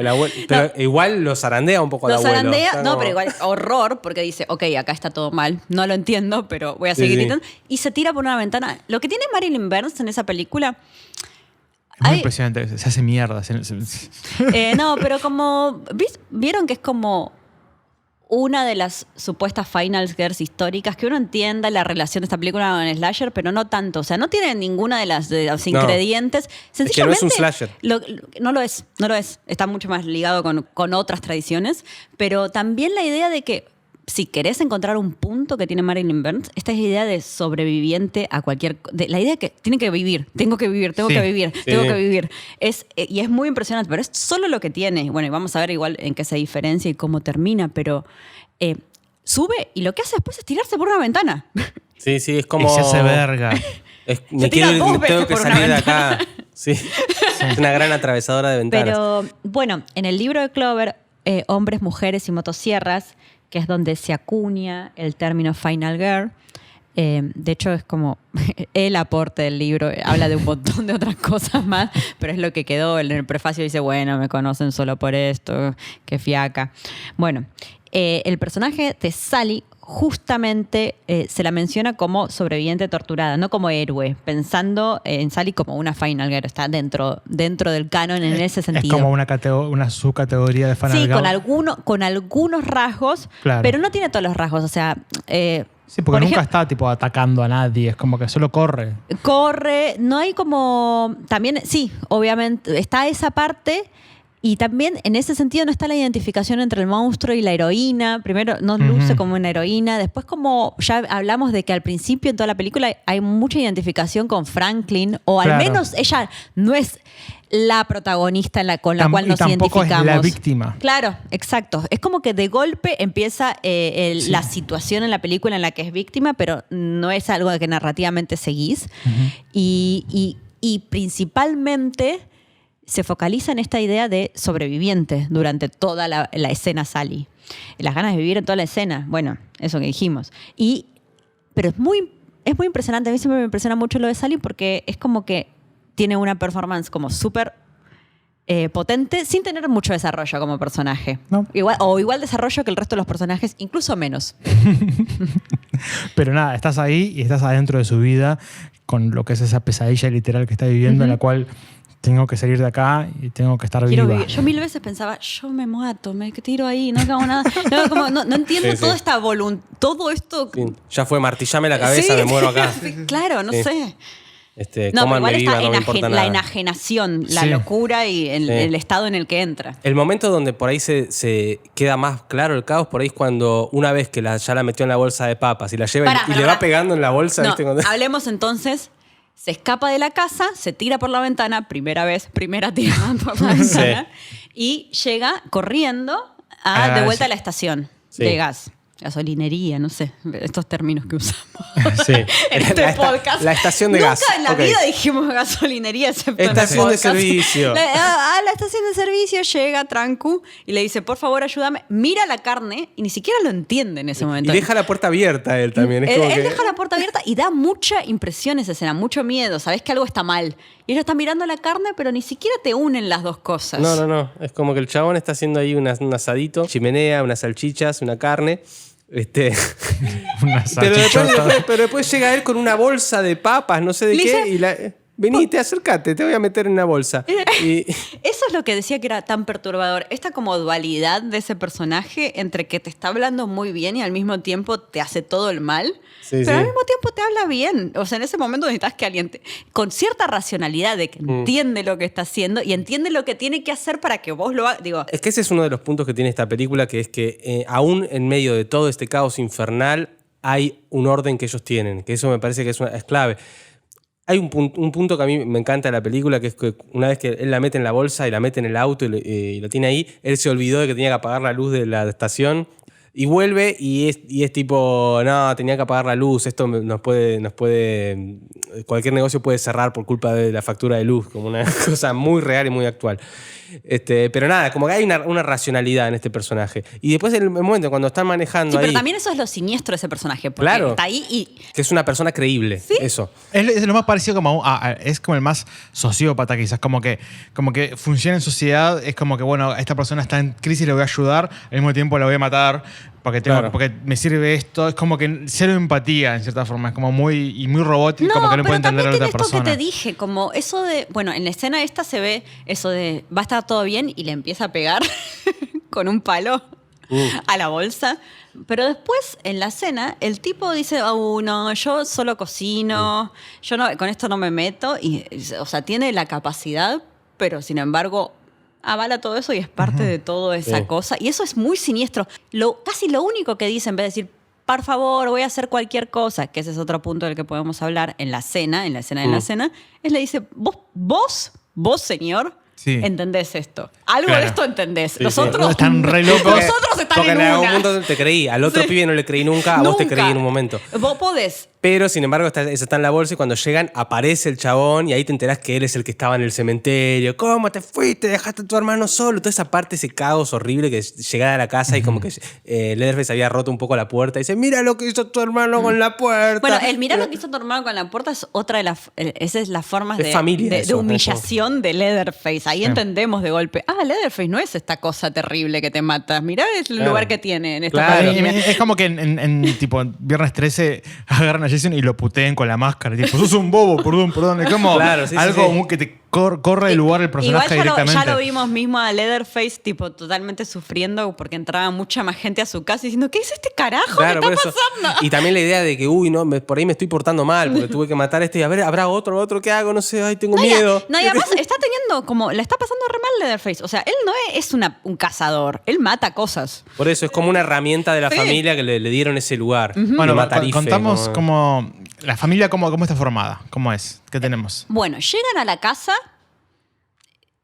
Pero no. Igual lo zarandea un poco al Lo abuelo. zarandea, no, pero igual horror, porque dice, ok, acá está todo mal, no lo entiendo, pero voy a seguir gritando. Y se tira por una ventana. Lo que tiene Marilyn Burns en esa película... Es muy impresionante, se hace mierda. No, pero como... ¿Vieron que es como una de las supuestas Final Girls históricas, que uno entienda la relación de esta película con el slasher, pero no tanto? O sea, no tiene ninguna de los ingredientes. Es que no es un slasher. No lo es. Está mucho más ligado con otras tradiciones, pero también la idea de que si querés encontrar un punto que tiene Marilyn Burns, esta es la idea de sobreviviente a cualquier... la idea de que tiene que vivir, tengo que vivir. Y es muy impresionante, pero es solo lo que tiene. Bueno, y vamos a ver igual en qué se diferencia y cómo termina, pero sube y lo que hace después es tirarse por una ventana. Sí, es como... Y se hace verga. Me tengo que salir de acá. Sí. Es una gran atravesadora de ventanas. Pero bueno, en el libro de Clover, Hombres, Mujeres y Motosierras, que es donde se acuña el término Final Girl. De hecho, es como el aporte del libro. Habla de un montón de otras cosas más, pero es lo que quedó. En el prefacio dice, bueno, me conocen solo por esto, qué fiaca. Bueno, el personaje de Sally justamente se la menciona como sobreviviente torturada, no como héroe, pensando en Sally como una Final Girl. Está dentro del canon en ese sentido. Es como una subcategoría de Final Girl. Sí, con algunos rasgos, claro. Pero no tiene todos los rasgos. O sea, sí, porque nunca está tipo atacando a nadie, es como que solo corre. Corre, no hay como... También, sí, obviamente, está esa parte... Y también en ese sentido no está la identificación entre el monstruo y la heroína. Primero no luce como una heroína. Después, como ya hablamos de que al principio en toda la película hay mucha identificación con Franklin. O al menos ella no es la protagonista con la cual nos identificamos. Tampoco es la víctima. Claro, exacto. Es como que de golpe empieza la situación en la película en la que es víctima, pero no es algo que narrativamente seguís. Y principalmente... se focaliza en esta idea de sobreviviente durante toda la escena Sally. Las ganas de vivir en toda la escena. Bueno, eso que dijimos. Pero es muy impresionante. A mí siempre me impresiona mucho lo de Sally porque es como que tiene una performance como súper potente sin tener mucho desarrollo como personaje. No. Igual desarrollo que el resto de los personajes, incluso menos. Pero nada, estás ahí y estás adentro de su vida con lo que es esa pesadilla literal que está viviendo, en la cual... tengo que salir de acá y tengo que estar viva. Vivir. Yo 1000 veces pensaba, yo me mato, me tiro ahí, no hago nada. No entiendo toda esta voluntad, todo esto. Sí. Ya fue, martillame la cabeza, me muero acá. Claro, no sé. No, pero igual viva, no me importa la nada. Enajenación, la locura y el estado en el que entra. El momento donde por ahí se queda más claro el caos, por ahí es cuando una vez que ya la metió en la bolsa de papas y la lleva y le va pegando en la bolsa. No, ¿viste? hablemos entonces... Se escapa de la casa, se tira por la ventana, primera tirada por la ventana, y llega corriendo de vuelta a la estación de gas. Gasolinería, no sé, estos términos que usamos en este podcast. La estación de gas. Nunca en la vida dijimos gasolinería, excepto estación en el de servicio. La estación de servicio llega Trancu y le dice, por favor, ayúdame. Mira la carne y ni siquiera lo entiende en ese momento. Y deja la puerta abierta él también. Él deja la puerta abierta y da mucha impresión esa escena, mucho miedo. Sabes que algo está mal. Y ella está mirando la carne, pero ni siquiera te unen las dos cosas. No. Es como que el chabón está haciendo ahí un asadito, chimenea, unas salchichas, una carne. Pero después llega él con una bolsa de papas, no sé de qué, y venite, acércate, te voy a meter en una bolsa. Eso es lo que decía que era tan perturbador. Esta como dualidad de ese personaje entre que te está hablando muy bien y al mismo tiempo te hace todo el mal, pero al mismo tiempo te habla bien. O sea, en ese momento necesitas que alguien con cierta racionalidad de que entiende lo que está haciendo y entiende lo que tiene que hacer para que vos lo hagas. Es que ese es uno de los puntos que tiene esta película, que es que aún en medio de todo este caos infernal hay un orden que ellos tienen, que eso me parece que es clave. Hay un punto que a mí me encanta de la película, que es que una vez que él la mete en la bolsa y la mete en el auto y la tiene ahí, él se olvidó de que tenía que apagar la luz de la estación y vuelve y es tipo, no, tenía que apagar la luz, esto nos puede cualquier negocio puede cerrar por culpa de la factura de luz, como una cosa muy real y muy actual. Pero nada, como que hay una racionalidad en este personaje. Y después en el momento cuando están manejando Sí, pero ahí, también eso es lo siniestro de ese personaje, porque Claro. está ahí y que es una persona creíble, eso. Es lo más parecido como es como el más sociópata quizás, como que funciona en sociedad, es como que bueno, esta persona está en crisis, le voy a ayudar, al mismo tiempo la voy a matar Claro. porque me sirve esto, es como que cero empatía en cierta forma, es como muy robótico, como que no puede entender a la también otra tiene esto persona. que te dije, como eso de, bueno, en la escena esta se ve eso de va a estar todo bien y le empieza a pegar con un palo a la bolsa. Pero después, en la cena, el tipo dice, no, yo solo cocino, yo no, con esto no me meto. Y, o sea, tiene la capacidad, pero sin embargo avala todo eso y es parte de toda esa Sí. cosa. Y eso es muy siniestro. Casi lo único que dice, en vez de decir, por favor, voy a hacer cualquier cosa, que ese es otro punto del que podemos hablar en la escena de la cena, es le dice, vos, señor, Sí. entendés esto. Algo Claro. de esto entendés. Sí, Los sí. otros Están re locos. Nosotros están Porque en en algún una. momento te creí, al otro Sí. pibe no le creí nunca, a vos te Nunca. creí en un momento. Vos podés. Pero, sin embargo, eso está en la bolsa y cuando llegan aparece el chabón y ahí te enterás que él es el que estaba en el cementerio. ¿Cómo te fuiste? Dejaste a tu hermano solo. Toda esa parte, ese caos horrible que llegada a la casa y como que Leatherface había roto un poco la puerta y dice, mira lo que hizo tu hermano con la puerta. Bueno, el mirar lo que hizo tu hermano con la puerta es otra de las... Esa es las formas Es de, familia de eso, humillación de Leatherface. Ahí entendemos de golpe. Leatherface no es esta cosa terrible que te mata. Mirá el Claro. lugar que tiene en esta Claro. familia. Es como que en tipo Viernes 13 agarran a Jason y lo puteen con la máscara. Tipo, sos un bobo, perdón. Es como Claro, sí, sí, algo sí. que te corre el lugar el personaje Igual directamente. ya lo vimos mismo a Leatherface tipo totalmente sufriendo porque entraba mucha más gente a su casa diciendo, ¿qué es este carajo? Claro, ¿Qué por está eso. pasando? Y también la idea de que, por ahí me estoy portando mal porque tuve que matar a este y a ver, ¿habrá otro que hago? No sé, ay, tengo miedo. No, y además está teniendo como, le está pasando re mal Leatherface. O sea, él no es un cazador, él mata cosas. Por eso es como una herramienta de la Sí. familia que le dieron ese lugar. Bueno, de matarife, contamos como- cómo la familia cómo está formada, cómo es, qué tenemos. Bueno, llegan a la casa.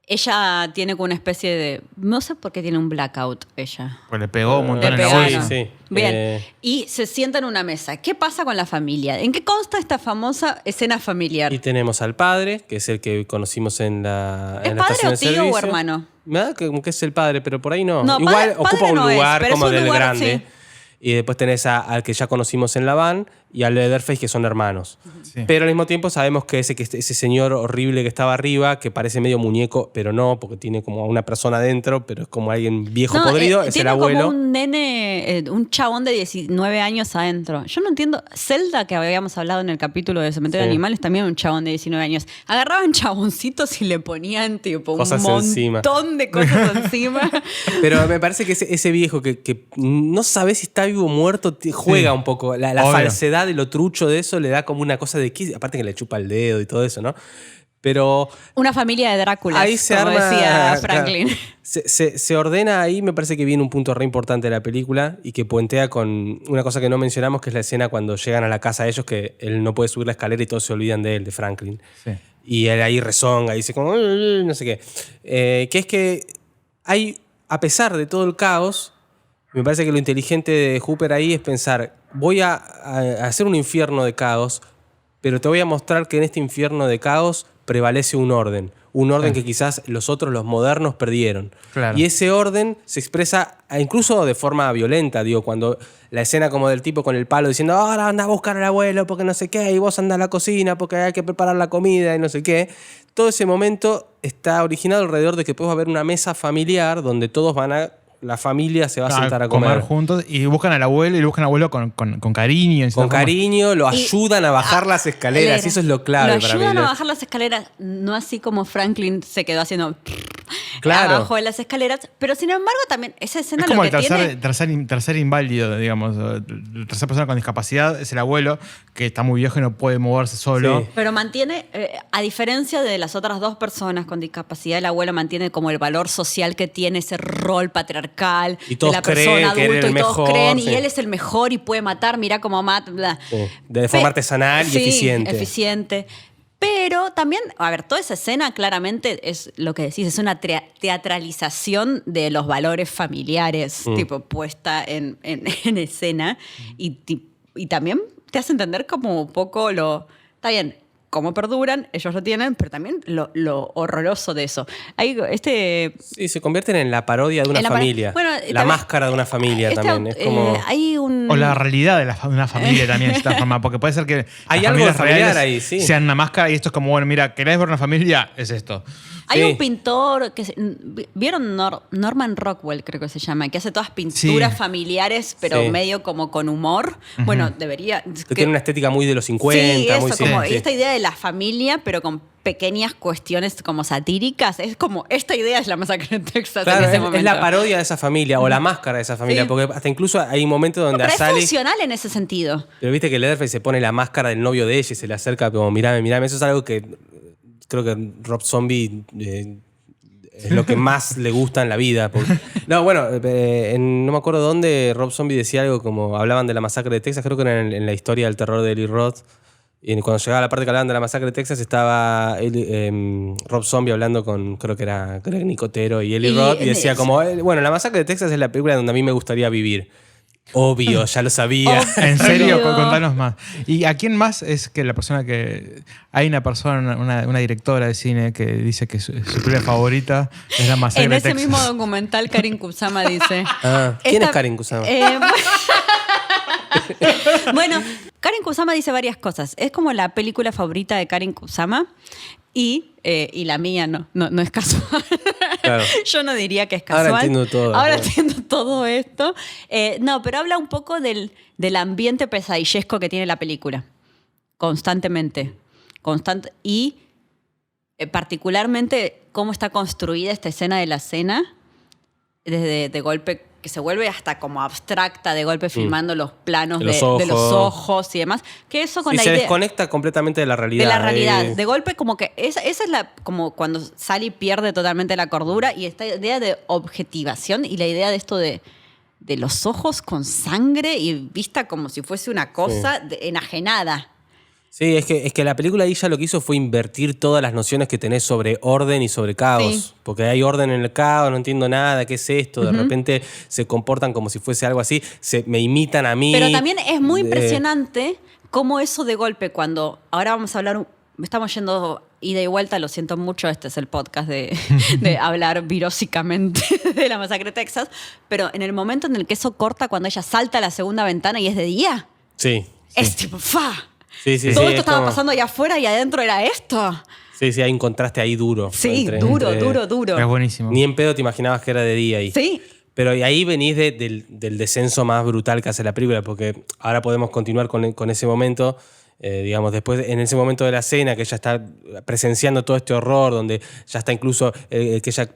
Ella tiene como una especie de... No sé por qué tiene un blackout ella. Pues le pegó un montón Le en la pegaron. bolsa. Sí. Bien. Y se sienta en una mesa. ¿Qué pasa con la familia? ¿En qué consta esta famosa escena familiar? Y tenemos al padre, que es el que conocimos en la, ¿Es en la padre estación o de tío o servicio. hermano? Me da como que es el padre, pero por ahí no. No, Igual padre ocupa un no es, lugar pero es como un del lugar, grande. sí. Y después tenés al que ya conocimos en la van y al Leatherface, que son hermanos. Sí. Pero al mismo tiempo sabemos que ese señor horrible que estaba arriba, que parece medio muñeco, pero no, porque tiene como a una persona dentro, pero es como alguien viejo podrido, es el tiene abuelo. como un nene, un chabón de 19 años adentro. Yo no entiendo. Zelda, que habíamos hablado en el capítulo de Cementerio de Sí. Animales, también un chabón de 19 años. Agarraban chaboncitos y le ponían tipo Cosas un encima. montón de cosas encima. Pero me parece que ese viejo que no sabe si está vivo o muerto, juega un poco. La Obvio. falsedad de lo trucho de eso le da como una cosa de que, aparte que le chupa el dedo y todo eso, ¿no? Pero Una familia de Dráculas, ahí se como arma. decía Franklin. claro, se ordena ahí, me parece que viene un punto re importante de la película y que puentea con una cosa que no mencionamos, que es la escena cuando llegan a la casa ellos, que él no puede subir la escalera y todos se olvidan de él, de Franklin. Sí. Y él ahí rezonga y dice como, no sé qué. Que es que hay, a pesar de todo el caos, me parece que lo inteligente de Hooper ahí es pensar, voy a hacer un infierno de caos, pero te voy a mostrar que en este infierno de caos prevalece un orden. Un orden que quizás los modernos, perdieron. Claro. Y ese orden se expresa incluso de forma violenta, digo, cuando la escena como del tipo con el palo diciendo, ahora anda a buscar al abuelo porque no sé qué, y vos anda a la cocina porque hay que preparar la comida y no sé qué. Todo ese momento está originado alrededor de que puede haber una mesa familiar donde todos la familia se va a sentar a comer. juntos y buscan al abuelo y lo buscan al abuelo con cariño. en Con cierta forma. cariño, lo ayudan a bajar las escaleras, y eso es lo clave Lo para mí. ayudan a bajar las escaleras, no así como Franklin se quedó haciendo Claro. abajo de las escaleras, pero sin embargo también esa escena Es como lo el que tiene... tercer inválido, digamos. La tercera persona con discapacidad es el abuelo, que está muy viejo y no puede moverse solo. Sí. Pero mantiene, a diferencia de las otras dos personas con discapacidad, el abuelo mantiene como el valor social que tiene ese rol patriarcal Y todos de la creen persona que él es adulto el y todos mejor, creen sí. y él es el mejor y puede matar, mirá cómo mata, bla. Sí, de forma artesanal y Sí, eficiente. eficiente. Pero también, a ver, toda esa escena claramente es lo que decís, es una teatralización de los valores familiares, tipo, puesta en escena. Y también te hace entender como un poco lo... Está bien, cómo perduran, ellos lo tienen, pero también lo horroroso de eso. Sí, se convierten en la parodia de una familia. Bueno, la también, máscara de una familia también. Es como... O la realidad de una familia también, de esta forma. Porque puede ser que hay las algo familias familiar reales ahí, sí. sean una máscara y esto es como, bueno, mira, ¿querés ver una familia? Es esto. Hay Sí. un pintor ¿vieron Norman Rockwell, creo que se llama? Que hace todas pinturas Sí. familiares, pero Sí. medio como con humor. Bueno, debería... Que tiene una estética muy de los 50. Sí, eso, muy, como sí. esta idea de la familia, pero con pequeñas cuestiones como satíricas. Es como, esta idea es la masacre en Texas Claro, en ese es momento. la parodia de esa familia o la máscara de esa familia. Sí. Porque hasta incluso hay momentos donde Pero a es Sally... funcional en ese sentido. Pero viste que Leatherface se pone la máscara del novio de ella y se le acerca como, mirame. Eso es algo que creo que Rob Zombie es lo que más le gusta en la vida. No, bueno, no me acuerdo dónde Rob Zombie decía algo como, hablaban de la masacre de Texas, creo que era en la historia del terror de Eli Roth. Y cuando llegaba la parte que hablaban de la masacre de Texas, estaba Rob Zombie hablando con, creo que era Greg Nicotero y Eli Roth, y decía como, bueno, la masacre de Texas es la película donde a mí me gustaría vivir. Obvio, ya lo sabía. ¿En serio? Obvio. Contanos más. ¿Y a quién más es que la persona que... Hay una persona, una directora de cine que dice que su película favorita es La Masacre En de ese Texas? mismo documental, Karin Kusama dice... ¿Quién es Karin Kusama? Bueno, Karin Kusama dice varias cosas. Es como la película favorita de Karin Kusama y la mía no es casual. Claro. Yo no diría que es casual. Ahora entiendo todo. Ahora entiendo todo esto. No, pero habla un poco del ambiente pesadillesco que tiene la película. Constantemente. Y particularmente cómo está construida esta escena de la cena. Desde de golpe que se vuelve hasta como abstracta, de golpe filmando los planos de los ojos y demás. Que eso con Y la se idea... desconecta completamente de la realidad. De la realidad. De golpe, como que esa es como cuando Sally pierde totalmente la cordura y esta idea de objetivación y la idea de esto de los ojos con sangre y vista como si fuese una cosa enajenada. Sí, es que la película ahí ya lo que hizo fue invertir todas las nociones que tenés sobre orden y sobre caos. Sí. Porque hay orden en el caos, no entiendo nada, ¿qué es esto? De repente se comportan como si fuese algo así, me imitan a mí. Pero también es muy impresionante cómo eso de golpe, cuando ahora vamos a hablar, estamos yendo ida y vuelta, lo siento mucho, este es el podcast de hablar virósicamente de la masacre de Texas, pero en el momento en el que eso corta, cuando ella salta a la segunda ventana y es de día, Sí. es tipo, ¡fa! Sí, Todo esto es estaba como- pasando allá afuera y adentro era esto. Sí, hay un contraste ahí duro. Sí, entre- duro. Es buenísimo. Ni en pedo te imaginabas que era de día ahí. Sí. Pero ahí venís del descenso más brutal que hace la película, porque ahora podemos continuar con ese momento. Digamos, después, en ese momento de la cena, que ella está presenciando todo este horror, donde ya está incluso el que ella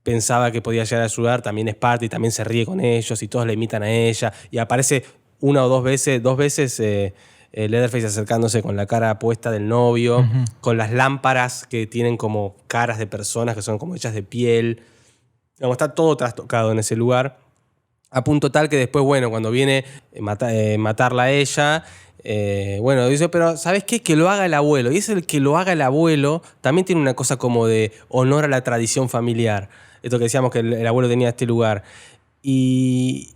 pensaba que podía llegar a ayudar, también es parte y también se ríe con ellos y todos la imitan a ella. Y aparece una o dos veces Leatherface acercándose con la cara puesta del novio, con las lámparas que tienen como caras de personas que son como hechas de piel. Digamos, está todo trastocado en ese lugar. A punto tal que después, bueno, cuando viene matarla a ella, bueno, dice, pero ¿sabes qué? Que lo haga el abuelo. Y es el que lo haga el abuelo también tiene una cosa como de honor a la tradición familiar. Esto que decíamos que el abuelo tenía este lugar. Y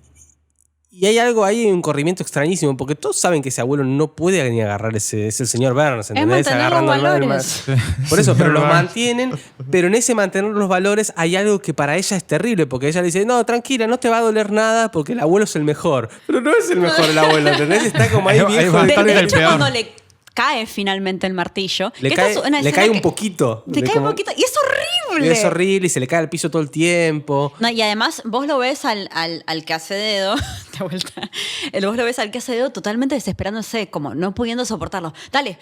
hay algo ahí, un corrimiento extrañísimo, porque todos saben que ese abuelo no puede ni agarrar es el señor Burns, ¿entendés? mantener los valores. Por eso, pero los Burns. mantienen, pero en ese mantener los valores hay algo que para ella es terrible, porque ella le dice, no, tranquila, no te va a doler nada porque el abuelo es el mejor. Pero no es el mejor el abuelo, ¿entendés? Está como ahí Ahí viejo. va. De Bastante el hecho, peor. cuando le cae finalmente el martillo, Le que cae, esta es una le escena cae un que- poquito. Te cae un poquito. Y es horrible. Es horrible y se le cae al piso todo el tiempo. No, y además vos lo ves al que hace dedo, de vuelta, vos lo ves al que hace dedo totalmente desesperándose, como no pudiendo soportarlo. Dale,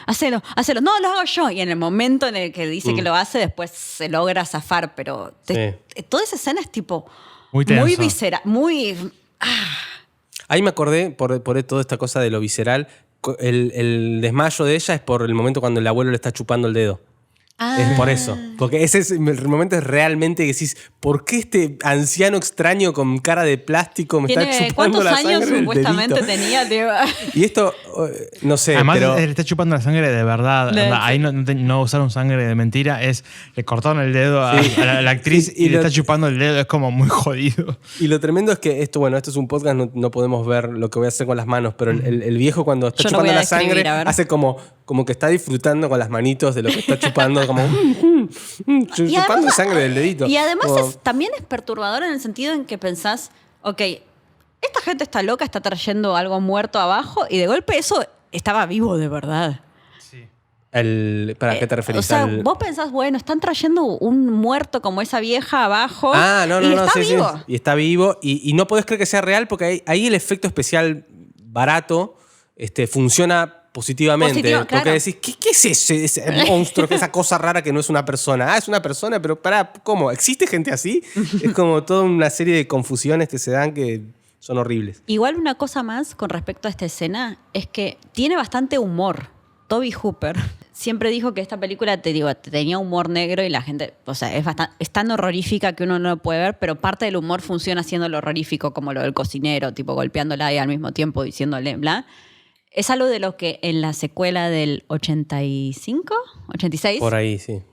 hacelo. No, lo hago yo. Y en el momento en el que dice que lo hace, después se logra zafar. Pero toda esa escena es tipo Muy tenso. muy visceral, muy... Ahí me acordé, por toda esta cosa de lo visceral, el desmayo de ella es por el momento cuando el abuelo le está chupando el dedo. Es por eso. Porque ese es el momento es realmente que decís, ¿por qué este anciano extraño con cara de plástico me está chupando la sangre? ¿Cuántos años supuestamente dedito? tenía, tío? Y esto, no sé, Además, pero... le está chupando la sangre de verdad. Ahí no usaron sangre de mentira. Le cortaron el dedo a la actriz y le está chupando el dedo. Es como muy jodido. Y lo tremendo es que esto es un podcast, no podemos ver lo que voy a hacer con las manos, pero el viejo cuando está chupando la sangre hace como que está disfrutando con las manitos de lo que está chupando, como chupando además, sangre del dedito. Y además también es perturbador en el sentido en que pensás, ok, esta gente está loca, está trayendo algo muerto abajo y de golpe eso estaba vivo de verdad. Sí. ¿Para qué te referís? O sea, vos pensás, bueno, están trayendo un muerto como esa vieja abajo y está vivo. Sí. Y está vivo y no podés creer que sea real porque ahí el efecto especial barato funciona positivamente. Claro. Porque decís, ¿qué es ese monstruo, esa cosa rara que no es una persona? Es una persona, pero ¿cómo? ¿Existe gente así? Es como toda una serie de confusiones que se dan que son horribles. Igual una cosa más con respecto a esta escena es que tiene bastante humor. Toby Hooper siempre dijo que esta película, tenía humor negro y la gente, o sea, es tan horrorífica que uno no lo puede ver, pero parte del humor funciona siendo lo horrorífico, como lo del cocinero, tipo golpeándola y al mismo tiempo diciéndole, bla. Es algo de lo que en la secuela del 85, 86... Por ahí, sí.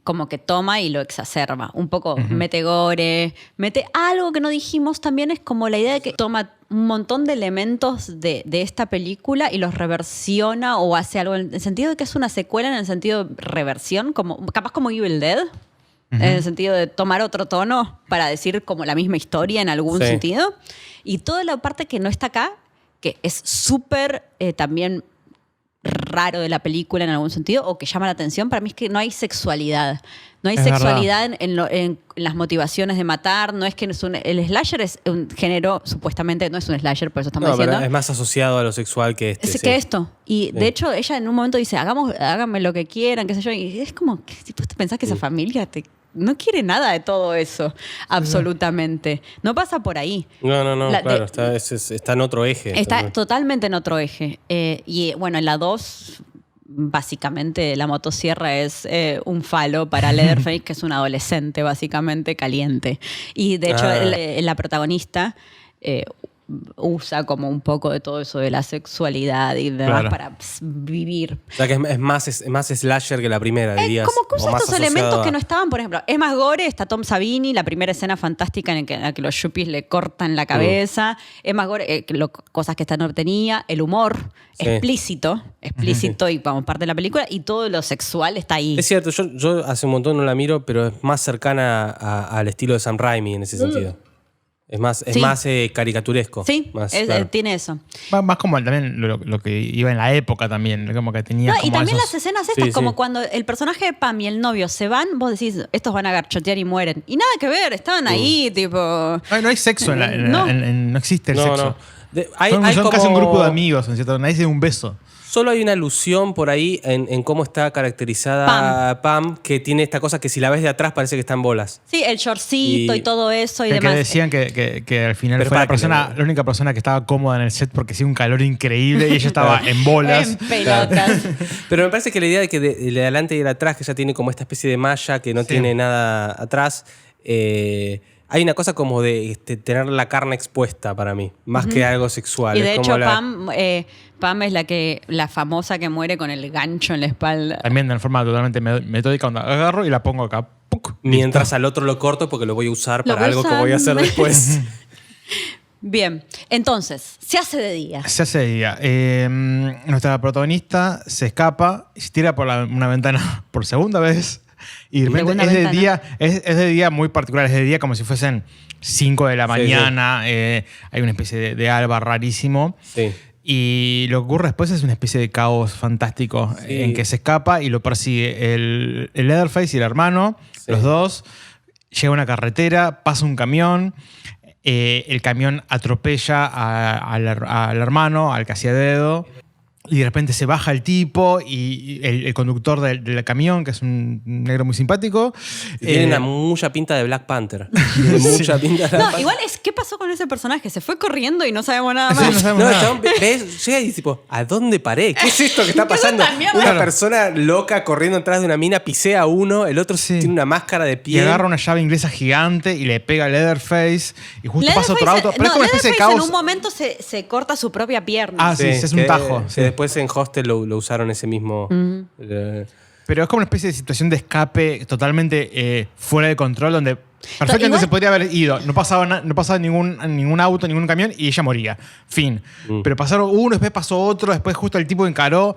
Como que toma y lo exacerba. Un poco mete gore, mete algo que no dijimos también, es como la idea de que toma un montón de elementos de esta película y los reversiona o hace algo en el sentido de que es una secuela, en el sentido de reversión, capaz como Evil Dead, en el sentido de tomar otro tono para decir como la misma historia en algún sentido. Y toda la parte que no está acá, que es súper también raro de la película en algún sentido o que llama la atención, para mí es que no hay sexualidad. No hay sexualidad en las motivaciones de matar. No es que el slasher es un género, supuestamente no es un slasher, por eso estamos diciendo. Pero es más asociado a lo sexual que que esto. Y de hecho ella en un momento dice, háganme lo que quieran, qué sé yo. Y es como, si tú te pensás que esa familia no quiere nada de todo eso, absolutamente. No pasa por ahí. No, claro, está en otro eje. Está totalmente en otro eje. Y bueno, en la 2, básicamente, la motosierra es un falo para Leatherface, que es un adolescente, básicamente, caliente. Y de hecho, la protagonista usa como un poco de todo eso de la sexualidad y demás para vivir. O sea que es más slasher que la primera, dirías. Como que usa estos elementos que no estaban, por ejemplo, es más gore, está Tom Savini, la primera escena fantástica en la que los yuppies le cortan la cabeza, es más gore, cosas que esta no tenía, el humor explícito y vamos, parte de la película, y todo lo sexual está ahí. Es cierto, yo hace un montón no la miro, pero es más cercana al estilo de Sam Raimi en ese sentido. Es más caricaturesco. Sí, claro. Tiene eso. Más como también lo que iba en la época también, como que tenía como y también esos... las escenas estas, como cuando el personaje de Pam y el novio se van, vos decís, estos van a garchotear y mueren. Y nada que ver, estaban ahí, tipo... No hay sexo, no existe el sexo. Hay son como... casi un grupo de amigos, en cierto, nadie se da un beso. Solo hay una alusión por ahí en cómo está caracterizada Pam, que tiene esta cosa que si la ves de atrás parece que está en bolas. Sí, el shortcito y todo eso y demás. Que decían que al final fue la única persona que estaba cómoda en el set porque hacía un calor increíble y ella estaba en bolas. En pelotas. Pero me parece que la idea de que de adelante y de atrás, que ya tiene como esta especie de malla que no tiene nada atrás, hay una cosa como de tener la carne expuesta para mí, más que algo sexual. Y de hecho Pam es la famosa que muere con el gancho en la espalda. También de forma totalmente metódica, donde agarro y la pongo acá. ¡Puc! Mientras al otro lo corto porque lo voy a usar para algo que voy a hacer después. Bien, entonces, se hace de día. Se hace de día. Nuestra protagonista se escapa y se tira por una ventana por segunda vez. Y de repente es de día muy particular, es de día como si fuesen 5 de la mañana. Hay una especie de alba rarísimo. Sí. Y lo que ocurre después es una especie de caos fantástico en que se escapa y lo persigue el Leatherface y el hermano, los dos. Llega a una carretera, pasa un camión. El camión atropella al hermano, al que hacía dedo. y de repente se baja el tipo y el conductor del camión, que es un negro muy simpático. Tiene mucha pinta de Black Panther. Mucha pinta de Black Panther. Igual ¿qué pasó con ese personaje? Se fue corriendo y no sabemos nada Sí, más. no sabemos No, el nada. chabón llega y dice, tipo, ¿a dónde paré? ¿Qué es esto que está ¿Qué es pasando? esta mierda? Una Claro. persona loca corriendo atrás de una mina, pisea a uno, el otro Sí. tiene una máscara de Y piel. agarra una llave inglesa gigante y le pega a Leatherface y justo pasa otro Leatherface- auto. Pero es como una especie de Leatherface caos. en un momento se corta su propia pierna. Ah, sí, es un tajo. Que Sí. después en Hostel lo usaron ese mismo... Pero es como una especie de situación de escape totalmente fuera de control donde perfectamente Igual- se podría haber ido. No pasaba, no pasaba ningún auto, ningún camión y ella moría. Fin. Pero pasaron uno, después pasó otro, después justo el tipo encaró.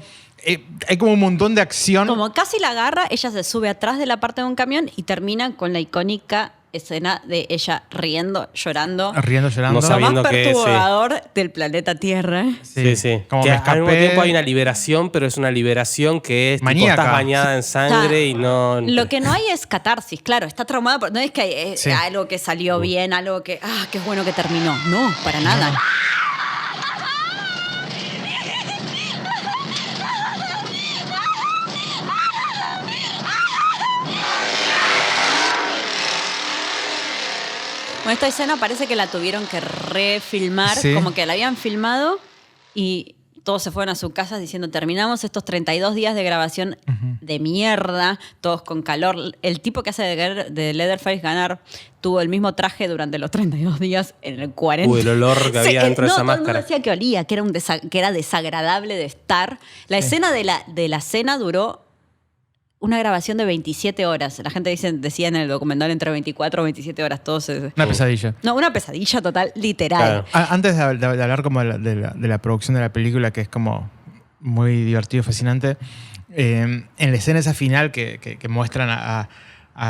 Hay como un montón de acción. Como casi la agarra, ella se sube atrás de la parte de un camión y termina con la icónica escena de ella riendo, llorando. Riendo, llorando. No Lo sabiendo más que, perturbador del planeta Tierra. Sí, sí. Como que me al mismo escapé. tiempo hay una liberación, pero es una liberación que es tipo, Maníaca. estás bañada en sangre y no... Lo que no hay es catarsis, claro, está traumada, no es que hay Sí. algo que salió bien, algo que, qué bueno que terminó. No, para nada. Bueno, esta escena parece que la tuvieron que refilmar, Sí. como que la habían filmado y todos se fueron a su casa diciendo, terminamos estos 32 días de grabación de mierda, todos con calor. El tipo que hace de Leatherface ganar tuvo el mismo traje durante los 32 días en el 40. Uy, el olor que había dentro de esa todo el mundo máscara. decía que olía, que era desagradable de estar. La escena de la cena duró una grabación de 27 horas. La gente decía en el documental entre 24 o 27 horas. Todos Una pesadilla. No, una pesadilla total, literal. Claro. Antes de hablar como de la producción de la película, que es como muy divertido y fascinante, en la escena esa final que muestran a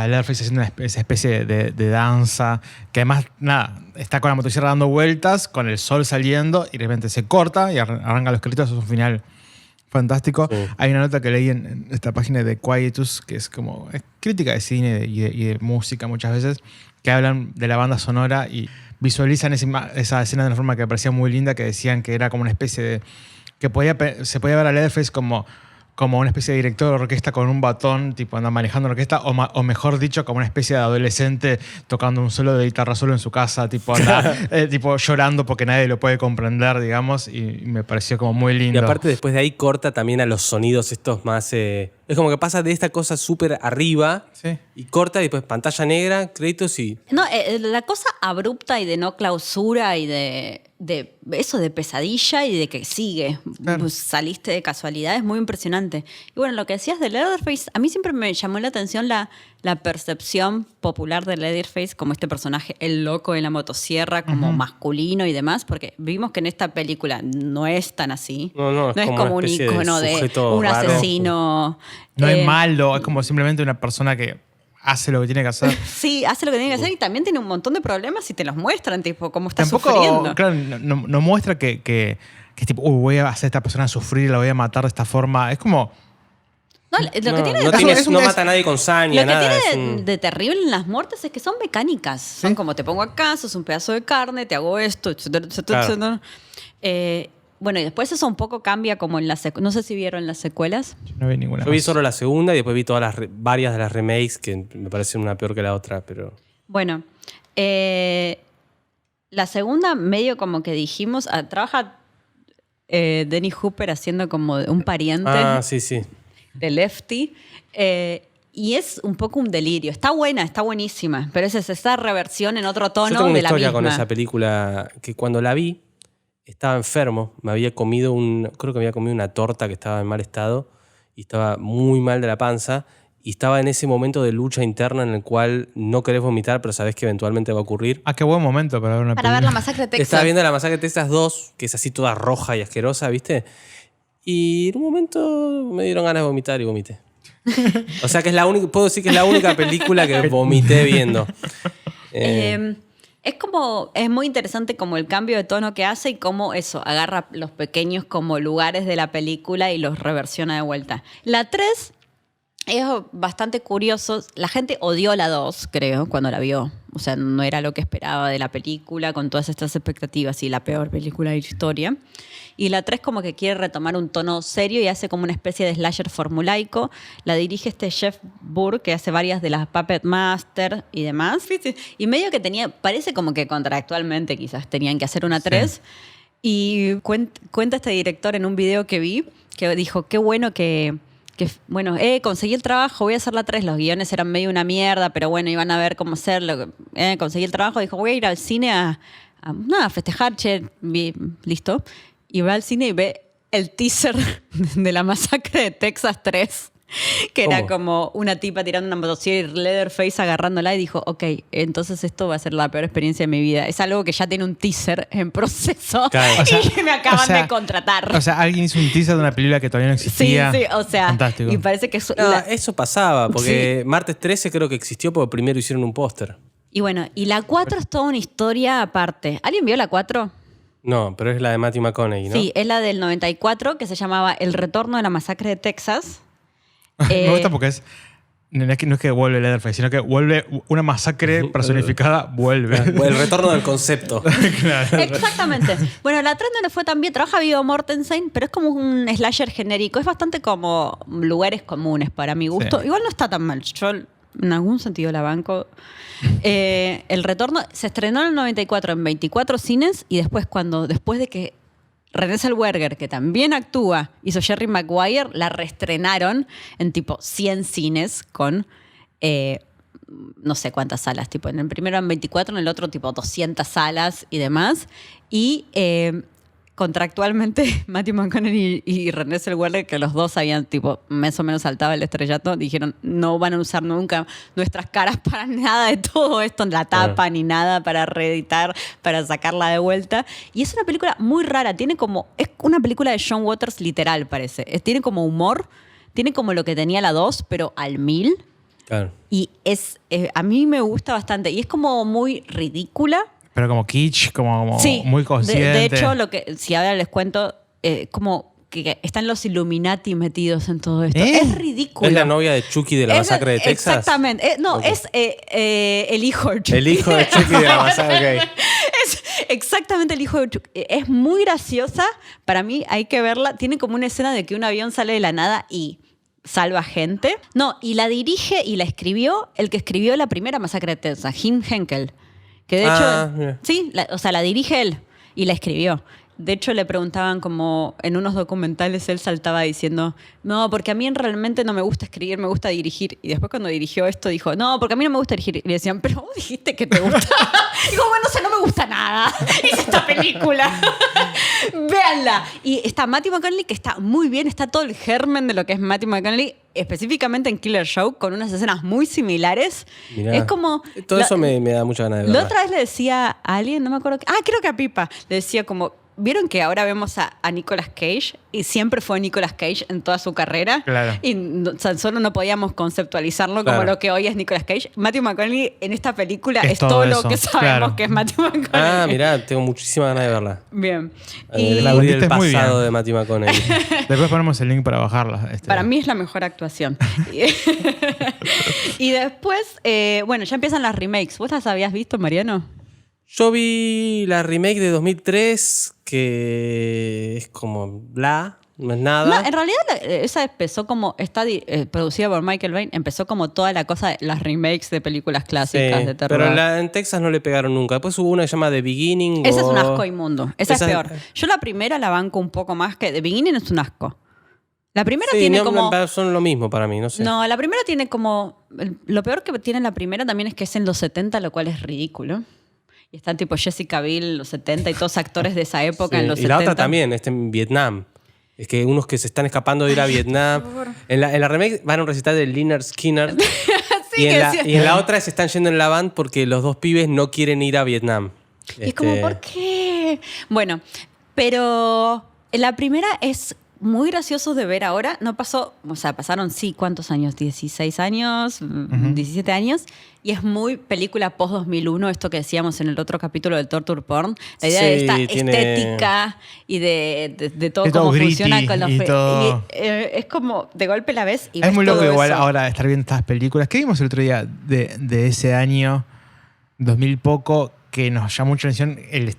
Leatherface haciendo esa especie de danza, que además, nada, está con la motosierra dando vueltas, con el sol saliendo, y de repente se corta y arranca los créditos. Es un final fantástico. Sí. Hay una nota que leí en esta página de Quietus, que es como es crítica de cine y de música muchas veces, que hablan de la banda sonora y visualizan esa escena de una forma que me parecía muy linda, que decían que era como una especie de... que se podía ver a Leatherface como una especie de director de orquesta con un batón, tipo anda manejando una orquesta, o mejor dicho, como una especie de adolescente tocando un solo de guitarra solo en su casa, tipo anda, tipo llorando porque nadie lo puede comprender, digamos, y me pareció como muy Y lindo. aparte después de ahí corta también a los sonidos estos más... es como que pasa de esta cosa súper arriba Sí. y corta y después pantalla negra, créditos y... No, la cosa abrupta y de no clausura y de eso de pesadilla y de que sigue. Claro. Pues saliste de casualidad, es muy impresionante. Y bueno, lo que decías de Leatherface, a mí siempre me llamó la atención la percepción popular de Leatherface como este personaje, el loco en la motosierra, como masculino y demás, porque vimos que en esta película no es tan así. No, es como como una un especie de icono de sujeto un raro. asesino. No es malo, es como simplemente una persona que hace lo que tiene que hacer. Sí, hace lo que tiene que hacer y también tiene un montón de problemas y te los muestran, tipo, cómo está Tampoco, sufriendo. claro, no muestra que es tipo, voy a hacer a esta persona sufrir, la voy a matar de esta forma. Es como... No, lo que tiene no mata a nadie con saña, Lo que nada. tiene de terrible en las muertes es que son mecánicas. Son como te pongo acá, sos un pedazo de carne, te hago esto, etcétera, etcétera, Claro. etcétera. Bueno, y después eso un poco cambia como en las... No sé si vieron las secuelas. Yo no vi ninguna Yo vi más. solo la segunda y después vi varias de las remakes que me parecen una peor que la otra, pero... Bueno, la segunda medio como que dijimos, trabaja Dennis Hopper haciendo como un pariente sí. de Lefty. Y es un poco un delirio. Está buena, está buenísima, pero es esa reversión en otro tono Yo tengo una de la historia misma. con esa película que cuando la vi estaba enfermo, me había comido creo que me había comido una torta que estaba en mal estado y estaba muy mal de la panza y estaba en ese momento de lucha interna en el cual no querés vomitar pero sabés que eventualmente va a ocurrir. Ah, qué buen momento para ver una Para ver película. la masacre de Texas. Estaba viendo la masacre de Texas 2, que es así toda roja y asquerosa, ¿viste? Y en un momento me dieron ganas de vomitar y vomité. O sea que puedo decir que es la única película que vomité viendo. Es muy interesante como el cambio de tono que hace y cómo eso, agarra los pequeños como lugares de la película y los reversiona de vuelta. La 3 es bastante curioso. La gente odió la 2, creo, cuando la vio. o sea, no era lo que esperaba de la película, con todas estas expectativas y la peor película de la historia. Y la 3 como que quiere retomar un tono serio y hace como una especie de slasher formulaico. La dirige este Jeff Burr, que hace varias de las Puppet Master y demás. Y medio que parece como que contractualmente quizás tenían que hacer una 3. Sí. Y cuenta este director en un video que vi, que dijo, qué bueno que bueno, conseguí el trabajo, voy a hacer la 3. Los guiones eran medio una mierda, pero bueno, iban a ver cómo hacerlo. Conseguí el trabajo, dijo, voy a ir al cine a festejar, listo. Y va al cine y ve el teaser de la masacre de Texas 3, que era como una tipa tirando una motosierra y Leatherface agarrándola, y dijo, ok, entonces esto va a ser la peor experiencia de mi vida. Es algo que ya tiene un teaser en proceso, claro. Y que me acaban de contratar. O sea, alguien hizo un teaser de una película que todavía no existía. Sí, o sea, fantástico. Y parece que eso pasaba, porque Martes 13 creo que existió porque primero hicieron un póster. Y bueno, y la 4 es toda una historia aparte. ¿Alguien vio la 4? No, pero es la de Matthew McConaughey, ¿no? Sí, es la del 94, que se llamaba El retorno de la masacre de Texas. Me gusta porque no es que vuelve Leatherface, sino que vuelve una masacre personificada, vuelve. El retorno del concepto. Claro. Exactamente. Bueno, la 3 no le fue tan bien. Trabaja Viggo Mortensen, pero es como un slasher genérico. Es bastante como lugares comunes para mi gusto. Sí. Igual no está tan mal. Yo en algún sentido la banco. El retorno se estrenó en el 94 en 24 cines y después de que Renée Zellweger, que también actúa, hizo Jerry Maguire, la reestrenaron en tipo 100 cines con no sé cuántas salas, tipo en el primero en 24, en el otro tipo 200 salas y demás. Y contractualmente Matthew McConaughey y Renée Zellweger, que los dos habían tipo más o menos saltado el estrellato, dijeron no van a usar nunca nuestras caras para nada de todo esto, la tapa ni nada para reeditar, para sacarla de vuelta. Y es una película muy rara, es una película de John Waters literal, parece. Tiene como humor, tiene como lo que tenía la 2, pero al 1000. Claro. Y a mí me gusta bastante y es como muy ridícula. Pero como kitsch, como sí, muy consciente. De hecho, si ahora les cuento, como que están los Illuminati metidos en todo esto. Es ridículo. ¿Es la novia de Chucky de la masacre de Texas? Exactamente. Es el hijo de Chucky. El hijo de Chucky de la masacre, ok. Es exactamente el hijo de Chucky. Es muy graciosa. Para mí hay que verla. Tiene como una escena de que un avión sale de la nada y salva gente. No, y la dirige y la escribió el que escribió la primera masacre de Texas, Jim Henkel. Que de hecho, sí, la dirige él y la escribió. De hecho, le preguntaban como en unos documentales, él saltaba diciendo, no, porque a mí realmente no me gusta escribir, me gusta dirigir. Y después cuando dirigió esto dijo, no, porque a mí no me gusta dirigir. Y le decían, pero vos dijiste que te gusta. Digo, bueno, no me gusta nada. Hice esta película. Véanla. Y está Matthew McConaughey, que está muy bien, está todo el germen de lo que es Matthew McConaughey, específicamente en Killer Show, con unas escenas muy similares. Mirá, es como... Todo eso me da mucha ganas de ver. La otra vez le decía a alguien, no me acuerdo... creo que a Pipa. Le decía como... ¿Vieron que ahora vemos a Nicolas Cage? Y siempre fue Nicolas Cage en toda su carrera. Claro. Y solo no podíamos conceptualizarlo como lo que hoy es Nicolas Cage. Matthew McConaughey en esta película es todo lo que sabemos que es Matthew McConaughey. Mirá, tengo muchísimas ganas de verla. Bien. El pasado de Matthew McConaughey. Después ponemos el link para bajarla. Para mí es la mejor actuación. Y después, bueno, ya empiezan las remakes. ¿Vos las habías visto, Mariano? Yo vi la remake de 2003, que es como no es nada. No, en realidad esa empezó como, está producida por Michael Bay, empezó como toda la cosa de las remakes de películas clásicas de terror. Pero en Texas no le pegaron nunca. Después hubo una que se llama The Beginning. Esa es un asco inmundo. Esa es peor. Yo la primera la banco un poco más que The Beginning es un asco. La primera tiene como... son lo mismo para mí, no sé. No, la primera tiene como... Lo peor que tiene la primera también es que es en los 70, lo cual es ridículo. Y están tipo Jessica Biel, los 70 y todos actores de esa época en los 70. Y la otra también, en Vietnam. Es que unos que se están escapando de ir a Vietnam. En la remake van a un recital de Lynyrd Skynyrd. Sí, y en la otra se están yendo en la van porque los dos pibes no quieren ir a Vietnam. Y es como, ¿por qué? Bueno, pero la primera es muy gracioso de ver ahora. No pasó, o sea, pasaron, ¿cuántos años? 16 años, 17 años. Y es muy película post-2001, esto que decíamos en el otro capítulo del Torture Porn. La idea de esta estética y de todo cómo funciona con los... es como, de golpe la ves y ves es muy loco todo igual eso. Ahora estar viendo estas películas. ¿Qué vimos el otro día de ese año? 2000 poco, que nos llamó mucha atención el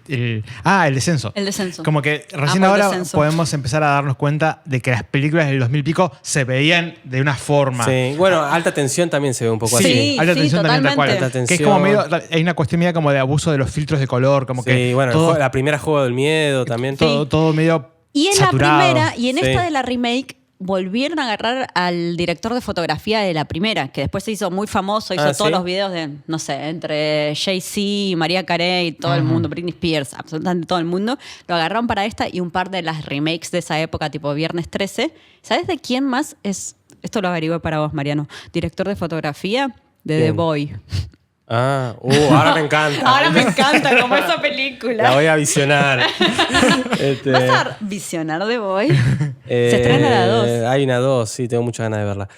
descenso. El descenso. Como que recién Amo el ahora descenso. podemos empezar a darnos cuenta de que las películas del 2000 pico se veían de una forma. Sí, bueno, Alta Tensión también se ve un poco Sí. así. Alta tensión también, tal cual. totalmente. Alta Que es como tensión. medio, hay una cuestión media como de abuso de los filtros de color, como que Sí, bueno, todo, la primera Juego del Miedo también. todo medio Y en saturado. la primera, y en Sí. esta de la remake, volvieron a agarrar al director de fotografía de la primera, que después se hizo muy famoso, hizo todos ¿sí? los videos de, no sé, entre Jay-Z y Mariah Carey, todo el mundo, Britney Spears, absolutamente todo el mundo. Lo agarraron para esta y un par de las remakes de esa época, tipo Viernes 13. ¿Sabes de quién más es? Esto lo averigué para vos, Mariano. Director de fotografía de The ¿Quién? Boy. Ahora me encanta. Ahora me encanta como esa película. La voy a visionar. ¿Vas a visionar The Boy? Se estrena la 2. Hay una 2, sí, tengo muchas ganas de verla.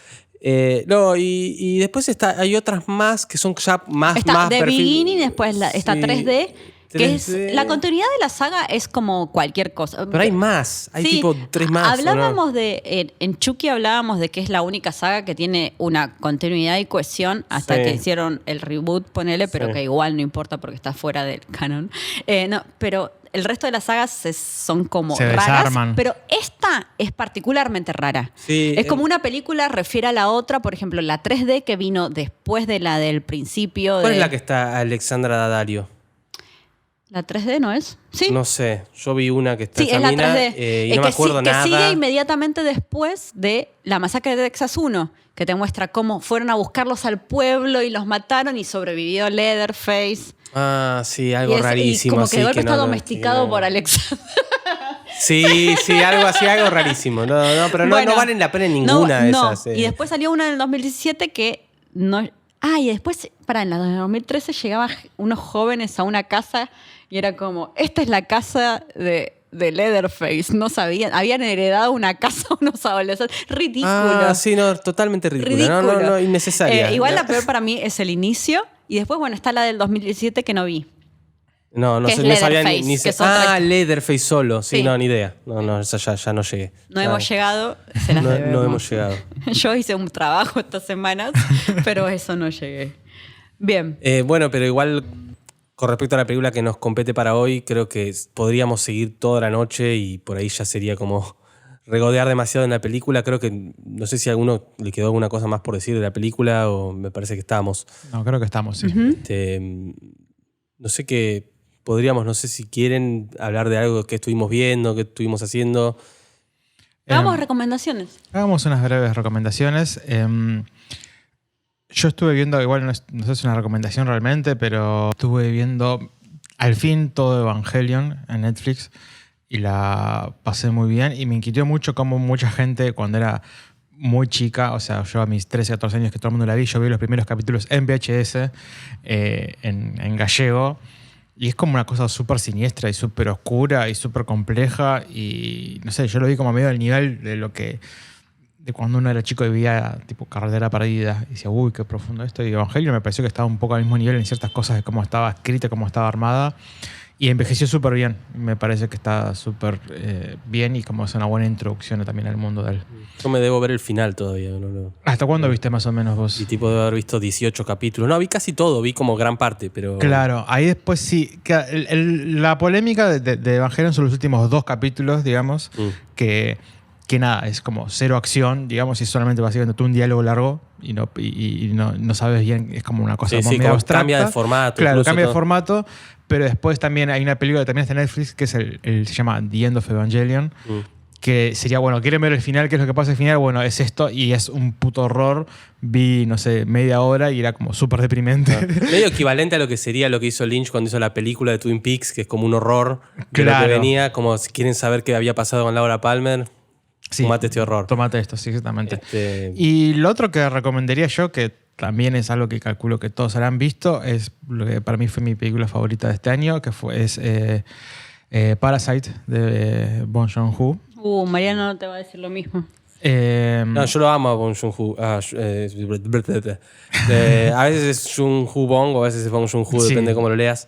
No, y después hay otras más que son ya más Está The perfil- Beginning, después está Sí, 3D, que es 3D. la continuidad de la saga es como cualquier cosa. Pero hay más, hay Sí, tipo 3 más. ¿o no? Hablábamos en Chucky hablábamos de que es la única saga que tiene una continuidad y cohesión hasta Sí. que hicieron el reboot, ponele, pero Sí. que igual no importa porque está fuera del canon. No, pero el resto de las sagas son como Se raras, desarman. pero esta es particularmente rara. Sí, es como una película refiere a la otra, por ejemplo, la 3D que vino después de la del principio. ¿Cuál de... es la que está Alexandra Daddario? ¿La 3D no es? Sí. No sé, yo vi una que está Sí, esa es la mina, 3D. y Es no me que acuerdo que nada. sigue inmediatamente después de la masacre de Texas 1, que te muestra cómo fueron a buscarlos al pueblo y los mataron y sobrevivió Leatherface. Ah, sí, algo y rarísimo. y como que así de golpe no- está no- domesticado sí, no. por Alexander. Sí, algo así, algo rarísimo. No, pero Bueno, no valen la pena ninguna de no. esas. Y después salió una en el 2017 que no... Ah, y después, en la de 2013 llegaban unos jóvenes a una casa y era como, esta es la casa de Leatherface. No sabían, habían heredado una casa a unos adolescentes. Ridículo. Ah, sí, no, totalmente ridícula. No, innecesaria. Igual la peor para mí es el inicio. Y después, bueno, está la del 2017 que no vi. No que es sé, no sabía ni Leatherface, que es Ah, otra- Leatherface solo. Sí, Sí. no, ni idea. No, esa ya no llegué. No Ya, hemos llegado, se las no debemos. hemos llegado. Yo hice un trabajo estas semanas, pero eso no llegué. Bien. Bueno, pero igual, con respecto a la película que nos compete para hoy, creo que podríamos seguir toda la noche y por ahí ya sería como regodear demasiado en la película. Creo que, no sé si a alguno le quedó alguna cosa más por decir de la película o me parece que estamos. No, creo que estamos, sí. No sé qué podríamos, no sé si quieren hablar de algo que estuvimos viendo, que estuvimos haciendo. Hagamos recomendaciones. Hagamos unas breves recomendaciones. Yo estuve viendo, igual no sé si es una recomendación realmente, pero estuve viendo al fin todo Evangelion en Netflix y la pasé muy bien y me inquietó mucho cómo mucha gente cuando era muy chica, o sea, yo a mis 13, 14 años que todo el mundo la vi, yo vi los primeros capítulos en VHS, en gallego, y es como una cosa súper siniestra y súper oscura y súper compleja y no sé, yo lo vi como medio al nivel de lo que de cuando uno era chico y veía tipo Carretera Perdida y decía, uy, qué profundo esto. Y Evangelio me pareció que estaba un poco al mismo nivel en ciertas cosas de cómo estaba escrita, cómo estaba armada. Y envejeció súper bien. Me parece que está súper bien y como es una buena introducción también al mundo de él. Yo me debo ver el final todavía. No. ¿Hasta cuándo viste más o menos vos? Y tipo de haber visto 18 capítulos. No, vi casi todo, vi como gran parte, pero... Claro, ahí después sí. La polémica de Evangelion son los últimos 2 capítulos, digamos, que nada, es como cero acción, digamos, y solamente básicamente tú un diálogo largo y no sabes bien, es como una cosa Sí, medio como abstracta. cambia de formato. Claro, incluso cambia de todo. formato, pero después también hay una película que también está en Netflix que es se llama The End of Evangelion, que sería, bueno, ¿quieren ver el final? ¿Qué es lo que pasa al final? Bueno, es esto y es un puto horror. Vi, no sé, media hora y era como súper deprimente. Medio equivalente a lo que sería lo que hizo Lynch cuando hizo la película de Twin Peaks, que es como un horror de lo Claro. que venía, como si quieren saber qué había pasado con Laura Palmer, tomate este horror. Tomate esto, sí, exactamente. Y lo otro que recomendaría yo, que también es algo que calculo que todos habrán visto, es lo que para mí fue mi película favorita de este año, que es Parasite de Bong Joon-ho. Mariano no te va a decir lo mismo. No, yo lo amo a Bong Joon-ho. A veces es Joon-ho Bong o a veces es Bong Joon-ho, Sí. depende de cómo lo leas.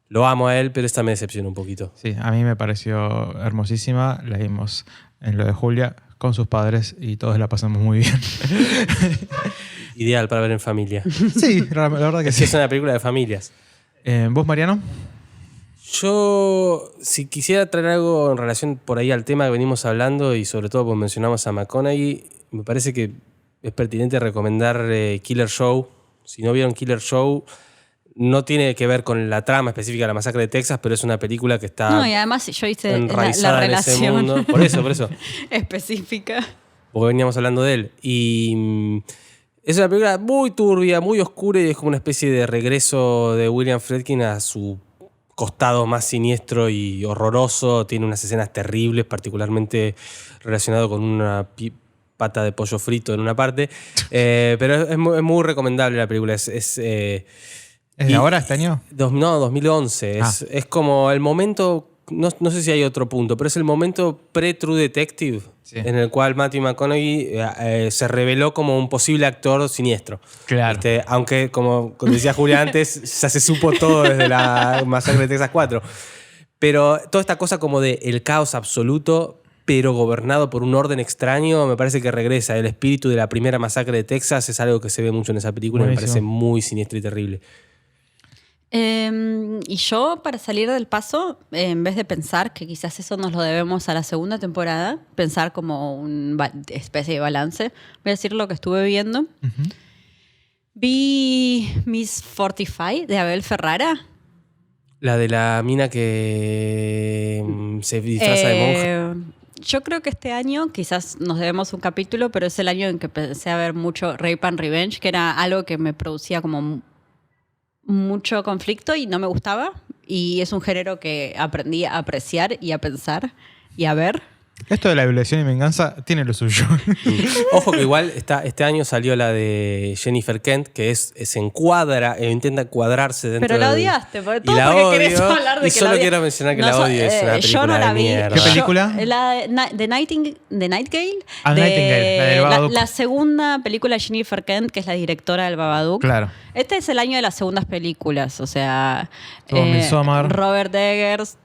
Lo amo a él, pero esta me decepciona un poquito. Sí, a mí me pareció hermosísima. La vimos en lo de Julia, con sus padres y todos la pasamos muy bien. Ideal para ver en familia. Sí, la verdad que sí. Es una película de familias. ¿Vos, Mariano? Yo, si quisiera traer algo en relación por ahí al tema que venimos hablando y sobre todo porque mencionamos a McConaughey, me parece que es pertinente recomendar Killer Show. Si no vieron Killer Show, no tiene que ver con la trama específica de la masacre de Texas, pero es una película que está No, y además yo hice la enraizada en ese relación mundo. Por eso. específica. Porque veníamos hablando de él. Y es una película muy turbia, muy oscura y es como una especie de regreso de William Friedkin a su costado más siniestro y horroroso. Tiene unas escenas terribles, particularmente relacionado con una pata de pollo frito en una parte. Pero es muy recomendable la película. ¿Es de ahora, este año? No, 2011. Es como el momento, no sé si hay otro punto, pero es el momento pre-True Detective, sí, en el cual Matthew McConaughey se reveló como un posible actor siniestro. Claro. Aunque, como decía Julia antes, ya se supo todo desde la masacre de Texas 4. Pero toda esta cosa como de el caos absoluto, pero gobernado por un orden extraño, me parece que regresa. El espíritu de la primera masacre de Texas es algo que se ve mucho en esa película. Buenísimo. Me parece muy siniestro y terrible. Y yo, para salir del paso, en vez de pensar que quizás eso nos lo debemos a la segunda temporada, pensar como una especie de balance, voy a decir lo que estuve viendo. Uh-huh. Vi Miss 45 de Abel Ferrara. La de la mina que se disfraza de monja. Yo creo que este año quizás nos debemos un capítulo, pero es el año en que empecé a ver mucho Rape and Revenge, que era algo que me producía como mucho conflicto y no me gustaba. Y es un género que aprendí a apreciar y a pensar y a ver. Esto de la violación y venganza tiene lo suyo. Ojo que igual este año salió la de Jennifer Kent, que se encuadra, intenta cuadrarse dentro. Pero la odiaste, porque todo y la porque odio, querés hablar de y que solo la quiero mencionar que la odio, es una película yo no la vi. de mierda. ¿Qué película? La de Nightingale. Nightingale, la del Babadook. La segunda película de Jennifer Kent, que es la directora del Babadook. Claro. Este es el año de las segundas películas, o sea... Midsommar. Robert Eggers.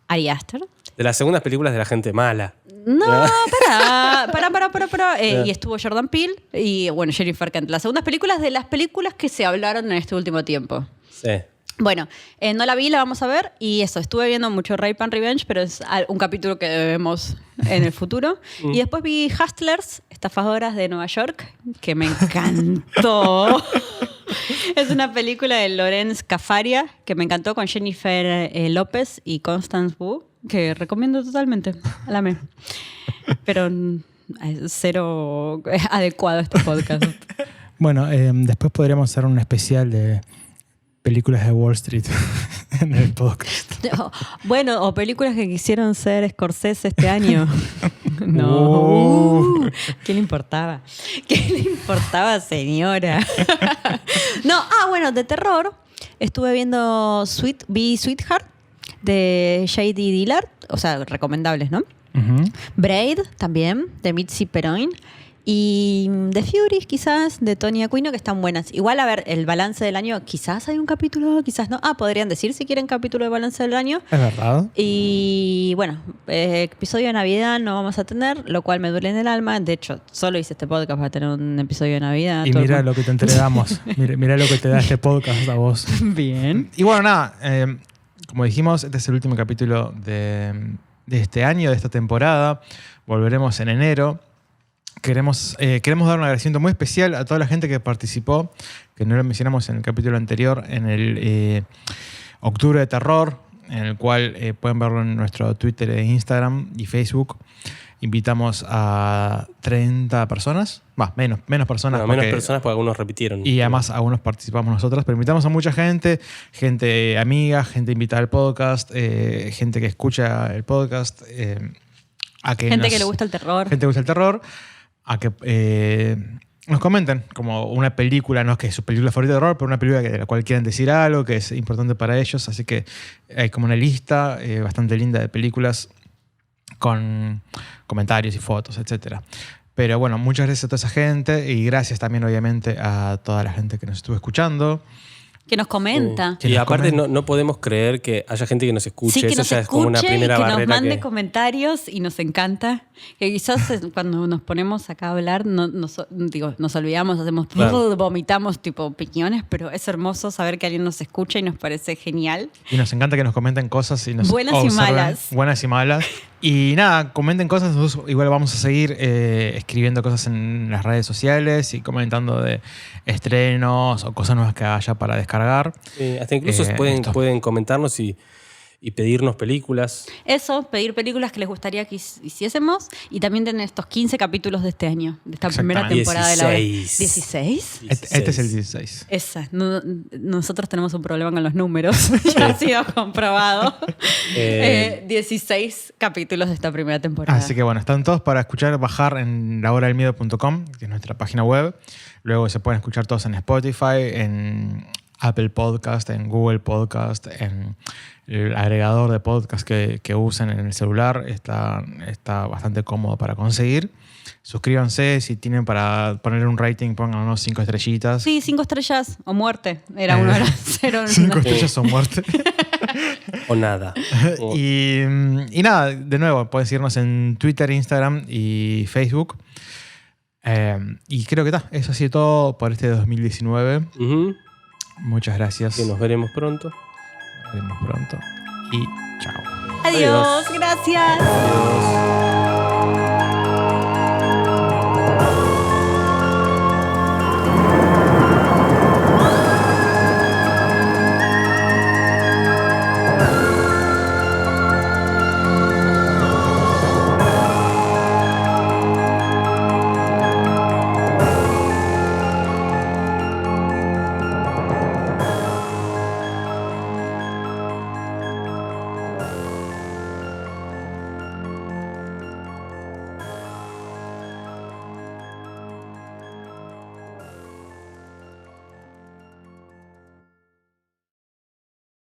Ari Aster. De las segundas películas de la gente mala. No, para. Y estuvo Jordan Peele y, bueno, Jennifer Kent. Las segundas películas de las películas que se hablaron en este último tiempo. Sí. Bueno, no la vi, la vamos a ver. Y eso, estuve viendo mucho Rape and Revenge, pero es un capítulo que debemos en el futuro. Y después vi Hustlers, Estafadoras de Nueva York, que me encantó. Es una película de Lorenz Cafaria que me encantó, con Jennifer López y Constance Wu, que recomiendo totalmente. La amé. Pero cero adecuado a este podcast. Bueno, después podríamos hacer un especial de películas de Wall Street en el podcast. Bueno, o películas que quisieron ser Scorsese este año. No. ¿Qué le importaba? ¿Qué le importaba, señora? No, bueno, de terror. Estuve viendo vi Sweetheart de J.D. Dillard. O sea, recomendables, ¿no? Uh-huh. Braid también, de Mitzi Peroin. Y The Furies, quizás, de Tony Aquino, que están buenas. Igual, a ver, el balance del año, quizás hay un capítulo, quizás no. Podrían decir si quieren capítulo de balance del año. Es verdad. Y bueno, episodio de Navidad no vamos a tener, lo cual me duele en el alma. De hecho, solo hice este podcast para tener un episodio de Navidad. Y mira lo que te entregamos. mira lo que te da este podcast a vos. Bien. Y bueno, nada, como dijimos, este es el último capítulo de este año, de esta temporada. Volveremos en enero. Queremos dar un agradecimiento muy especial a toda la gente que participó, que no lo mencionamos en el capítulo anterior, en el Octubre de Terror, en el cual pueden verlo en nuestro Twitter, Instagram y Facebook. Invitamos a 30 personas, menos personas. No, menos personas porque algunos repitieron. Y además algunos participamos nosotros, pero invitamos a mucha gente amiga, gente invitada al podcast, gente que escucha el podcast. Gente que le gusta el terror. Gente que gusta el terror. A que nos comenten como una película, no es que es su película favorita de terror, pero una película de la cual quieran decir algo, que es importante para ellos. Así que hay como una lista bastante linda de películas con comentarios y fotos, etc. Pero bueno, muchas gracias a toda esa gente y gracias también obviamente a toda la gente que nos estuvo escuchando. Que nos comenta. Que Y nos aparte comenten. no podemos creer que haya gente que nos escuche. Sí, que Eso nos ya es como una escuche y primera que nos barrera. mande comentarios y nos encanta. Que quizás cuando nos ponemos acá a hablar, nos olvidamos, hacemos Claro. vomitamos tipo opiniones, pero es hermoso saber que alguien nos escucha y nos parece genial. Y nos encanta que nos comenten cosas y nos Buenas y observen. malas. Buenas y malas. Y nada, comenten cosas. Nosotros igual vamos a seguir escribiendo cosas en las redes sociales y comentando de estrenos o cosas nuevas que haya para descargar. Hasta incluso esto. pueden comentarnos y pedirnos películas. Eso, pedir películas que les gustaría que hiciésemos y también tener estos 15 capítulos de este año, de esta primera Exactamente. temporada de la 16. ¿16? Este es el 16. Esa. Nosotros tenemos un problema con los números. Ya ha sido comprobado. 16 capítulos de esta primera temporada. Así que bueno, están todos para escuchar, bajar en lahoradelmiedo.com, que es nuestra página web. Luego se pueden escuchar todos en Spotify, en Apple Podcast, en Google Podcast, en el agregador de podcast que usen en el celular. Está bastante cómodo para conseguir. Suscríbanse, si tienen para poner un rating, pónganos 5 estrellitas. Sí, 5 estrellas o muerte. Era uno, era cero. 5 estrellas o muerte. O nada. y nada, de nuevo, pueden seguirnos en Twitter, Instagram y Facebook. Y creo que eso ha sido todo por este 2019. Ujú. Muchas gracias. Que nos veremos pronto. Nos vemos pronto. Y chao. Adiós, gracias. Adiós.